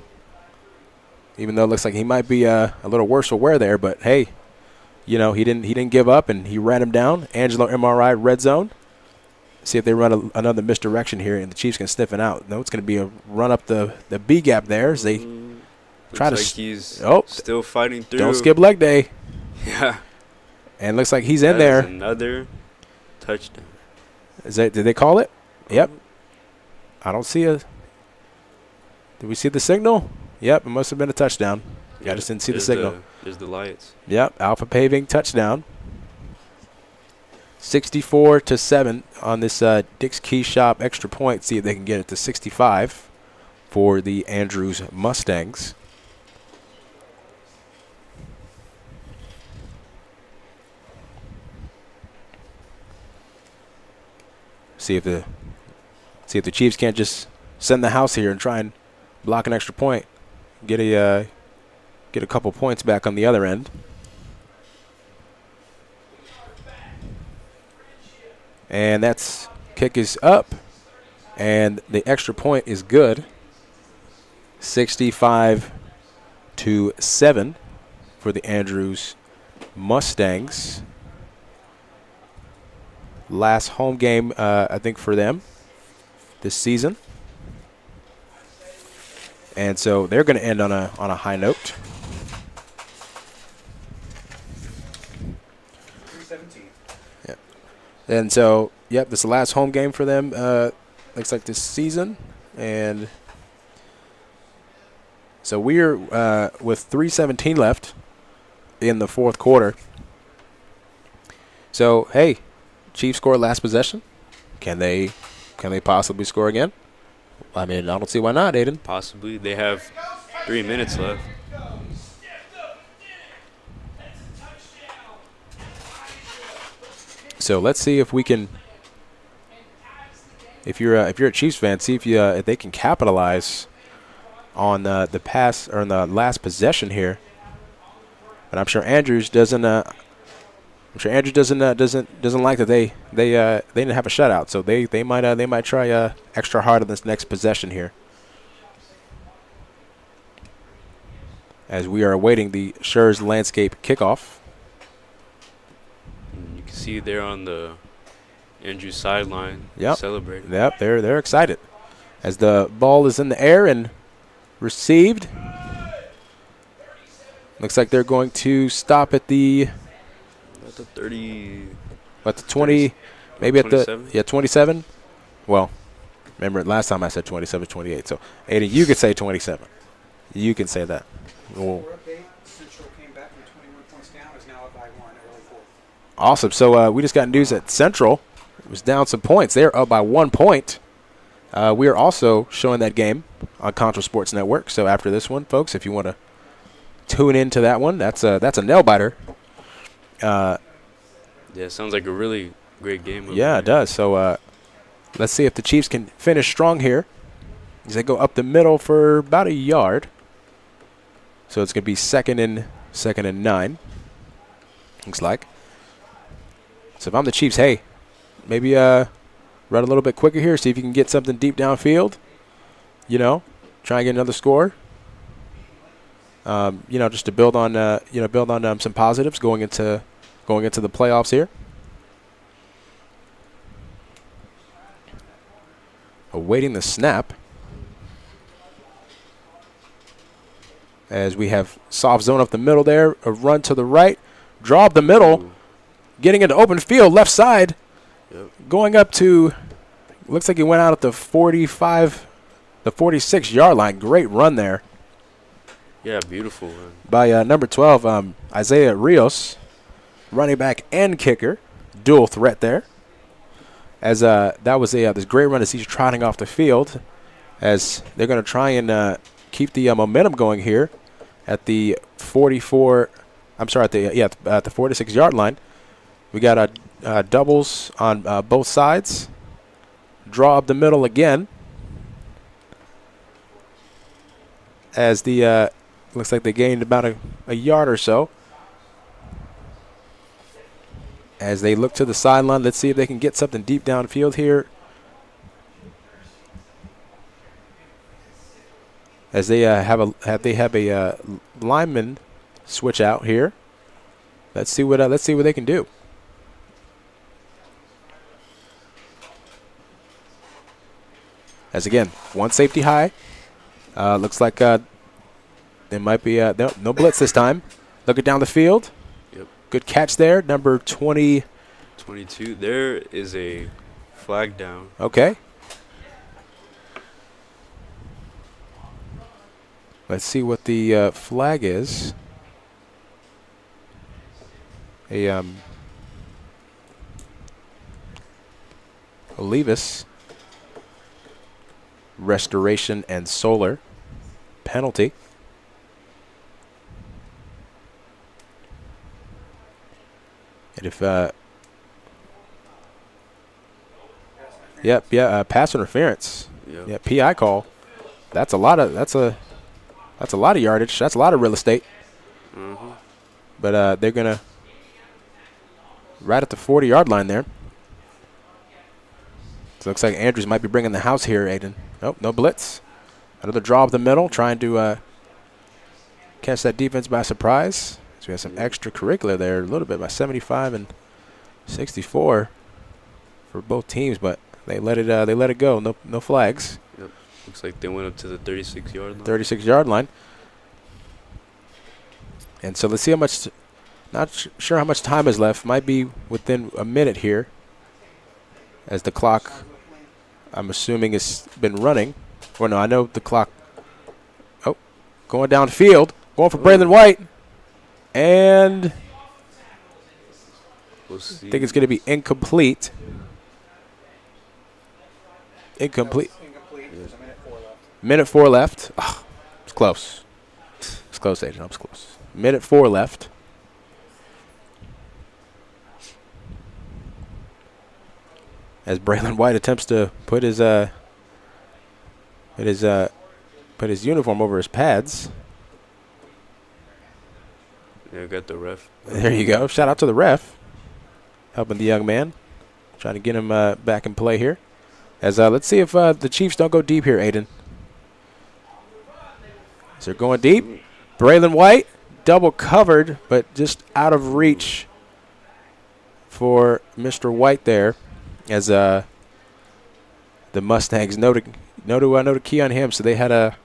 Even though it looks like he might be a little worse for wear there, but hey, he didn't give up and he ran him down. Angelo MRI red zone. See if they run another misdirection here and the Chiefs can sniff it out. No, it's going to be a run up the B gap there as they try to. Looks like he's still fighting through. Don't skip leg day. Yeah. And looks like he's in That there. is another touchdown. Did they call it? Yep. I don't see a. Did we see the signal? Yep, it must have been a touchdown. I just didn't see the signal. There's the lights. Yep, Alpha Paving touchdown. 64-7 on this Dick's Key Shop extra point. See if they can get it to 65 for the Andrews Mustangs. See if the Chiefs can't just send the house here and try and block an extra point. Get a couple points back on the other end. And that's kick is up, and the extra point is good. 65-7 for the Andrews Mustangs. Last home game, I think, for them this season. And so they're going to end on a high note. 317. Yeah. And so, yep, this is the last home game for them, looks like this season. And so we're with 3:17 left in the fourth quarter. So, hey, Chiefs score last possession. Can they possibly score again? I mean, I don't see why not, Aiden. Possibly. They have 3 minutes left. So let's see if we can. If you're a Chiefs fan, see if they can capitalize on the pass or on the last possession here. But I'm sure Andrews doesn't. I'm sure Andrews doesn't like that they didn't have a shutout. So they might try extra hard on this next possession here. As we are awaiting the Schurz Landscape kickoff. You can see they're on the Andrews sideline celebrating. Yep, they're excited. As the ball is in the air and received. Looks like they're going to stop at the 30. At the 20, maybe 27? at the 27. Well, remember last time I said 27, 28. So, Aiden, you could say 27. You can say that. Well, Central came back from 21 points down, is now up by 1 early fourth. awesome. So we just got news that Central was down some points. They're up by 1 point. We are also showing that game on Concho Sports Network. So after this one, folks, if you want to tune into that one, that's a nail biter. Yeah, it sounds like a really great game. Yeah, it does. So let's see if the Chiefs can finish strong here. As they go up the middle for about a yard. So it's going to be second and 9. Looks like. So if I'm the Chiefs, hey, maybe run a little bit quicker here. See if you can get something deep downfield. Try and get another score. Just to build on some positives going into the playoffs here. Awaiting the snap. As we have soft zone up the middle there, a run to the right, draw up the middle, getting into open field, left side, going up to, looks like he went out at the 46 yard line. Great run there. Yeah, beautiful run. By number 12, Isaiah Rios, running back and kicker, dual threat there. As that was this great run as he's trotting off the field, as they're going to try and keep the momentum going here at the 44. I'm sorry, at the 46 yard line. We got doubles on both sides. Draw up the middle again. As the looks like they gained about a yard or so. As they look to the sideline, let's see if they can get something deep downfield here. As they have a lineman switch out here. Let's see what they can do. As again, one safety high. Looks like there might be no blitz this time. Looking down the field. Yep. Good catch there, number 20. 22. There is a flag down. Okay. Let's see what the flag is. Olivas restoration and solar penalty. And if pass interference. Yep. Yeah, PI call. That's a lot of yardage. That's a lot of real estate. Mm-hmm. But they're gonna right at the 40-yard line there. So it looks like Andrews might be bringing the house here, Aiden. Nope, no blitz. Another draw up the middle, trying to catch that defense by surprise. So we have some extracurricular there, a little bit by 75 and 64 for both teams, but they let it go. No flags. Yep. Looks like they went up to the 36-yard line. 36-yard line. And so let's see how much. Not sure how much time is left. Might be within a minute here, as the clock, I'm assuming, has been running. Or no, I know the clock. Oh, going downfield, going for Braylon White, and We'll see. I think it's going to be incomplete. Incomplete. There's a Minute 4 left. Oh, it's close. It's close, Agent. It's close. Minute 4 left. As Braylon White attempts to put his uniform over his pads. Yeah, got the ref. There you go. Shout out to the ref, helping the young man, trying to get him back in play here. As let's see if the Chiefs don't go deep here, Aiden. So they're going deep. Braylon White, double covered, but just out of reach for Mr. White there. As the Mustangs know to key on him, so they had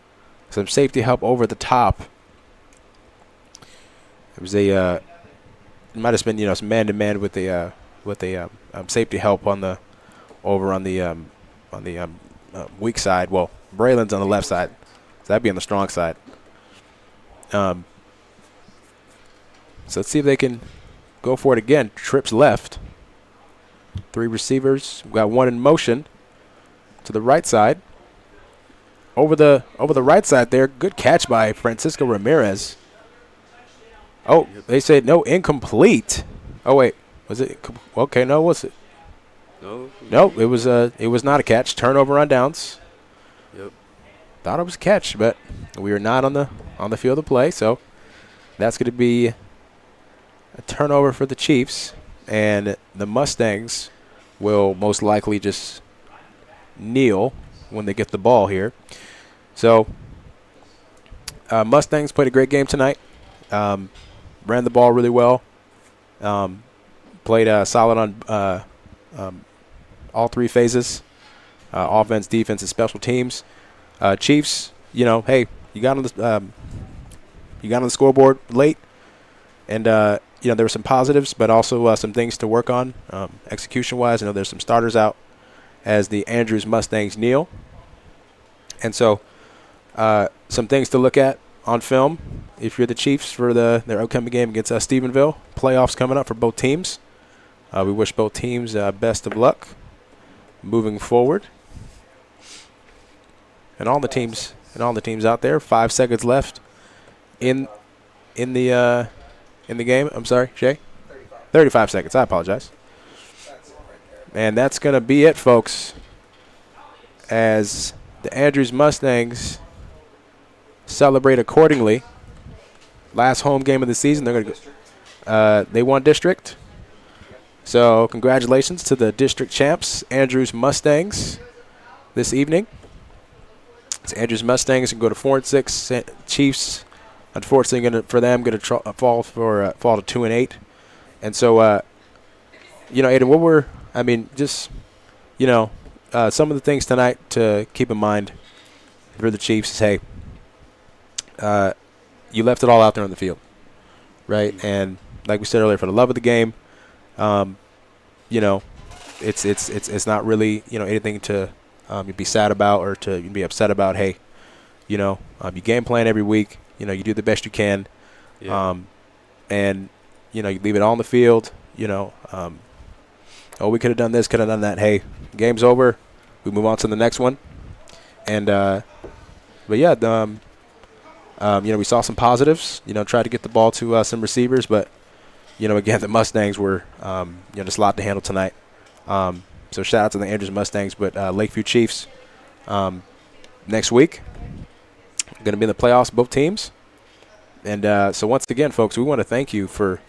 some safety help over the top. It was it might have been some man-to-man with a safety help on the weak side. Well, Braylon's on the left side, so that'd be on the strong side. So let's see if they can go for it again. Trips left. 3 receivers. We got one in motion to the right side. Over the right side there. Good catch by Francisco Ramirez. Oh, they said no, incomplete. Oh wait, was it? Okay, no, was it? No, it was not a catch. Turnover on downs. Yep. Thought it was a catch, but we are not on the field of play, so that's going to be a turnover for the Chiefs. And the Mustangs will most likely just kneel when they get the ball here. So Mustangs played a great game tonight. Ran the ball really well. Played solid on all 3 phases, offense, defense, and special teams. Chiefs, hey, you got on the scoreboard late, and there were some positives, but also some things to work on execution-wise. I know there's some starters out as the Andrews Mustangs kneel. And so some things to look at on film if you're the Chiefs for their upcoming game against Stephenville. Playoffs coming up for both teams. We wish both teams best of luck moving forward. And all the teams out there, 5 seconds left in the game. I'm sorry, Shay? 35 seconds. I apologize. And that's going to be it, folks, as the Andrews Mustangs celebrate accordingly. Last home game of the season. They're going to they won district. So congratulations to the district champs, Andrews Mustangs, this evening. It's Andrews Mustangs can go to 4-6. Chiefs, unfortunately, for them, going to fall to 2-8. And so, Aiden, some of the things tonight to keep in mind for the Chiefs is, hey, you left it all out there on the field, right? And like we said earlier, for the love of the game, it's not really anything to be sad about or to be upset about. Hey, you game plan every week. You do the best you can. Yeah. And you leave it on the field. Oh, we could have done this, could have done that. Hey, game's over. We move on to the next one. And but yeah, we saw some positives. Tried to get the ball to some receivers, but again, the Mustangs were just a lot to handle tonight. So shout out to the Andrews Mustangs, but Lakeview Chiefs next week going to be in the playoffs, both teams. And so once again, folks, we want to thank you for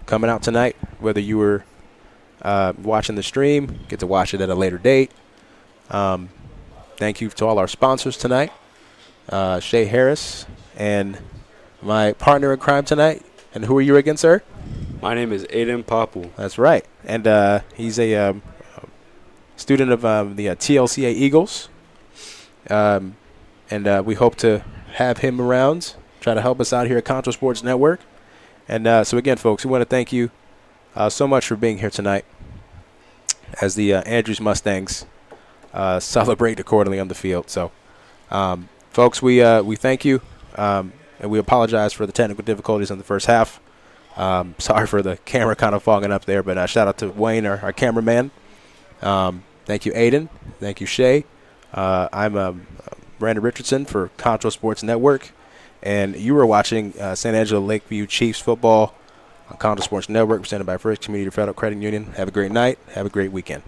coming out tonight, whether you were watching the stream, get to watch it at a later date. Thank you to all our sponsors tonight, Shay Harris and my partner in crime tonight. And who are you again, sir? My name is Aiden Papu. That's right. And he's a student of the TLCA Eagles. And we hope to have him around, try to help us out here at Concho Sports Network. And so again, folks, we want to thank you so much for being here tonight as the Andrews Mustangs celebrate accordingly on the field. So, folks, we thank you, and we apologize for the technical difficulties in the first half. Sorry for the camera kind of fogging up there, but shout out to Wayne, our cameraman. Thank you, Aiden. Thank you, Shay. I'm Brandon Richardson for Concho Sports Network, and you are watching San Angelo Lakeview Chiefs football on Concho Sports Network, presented by First Community Federal Credit Union. Have a great night. Have a great weekend.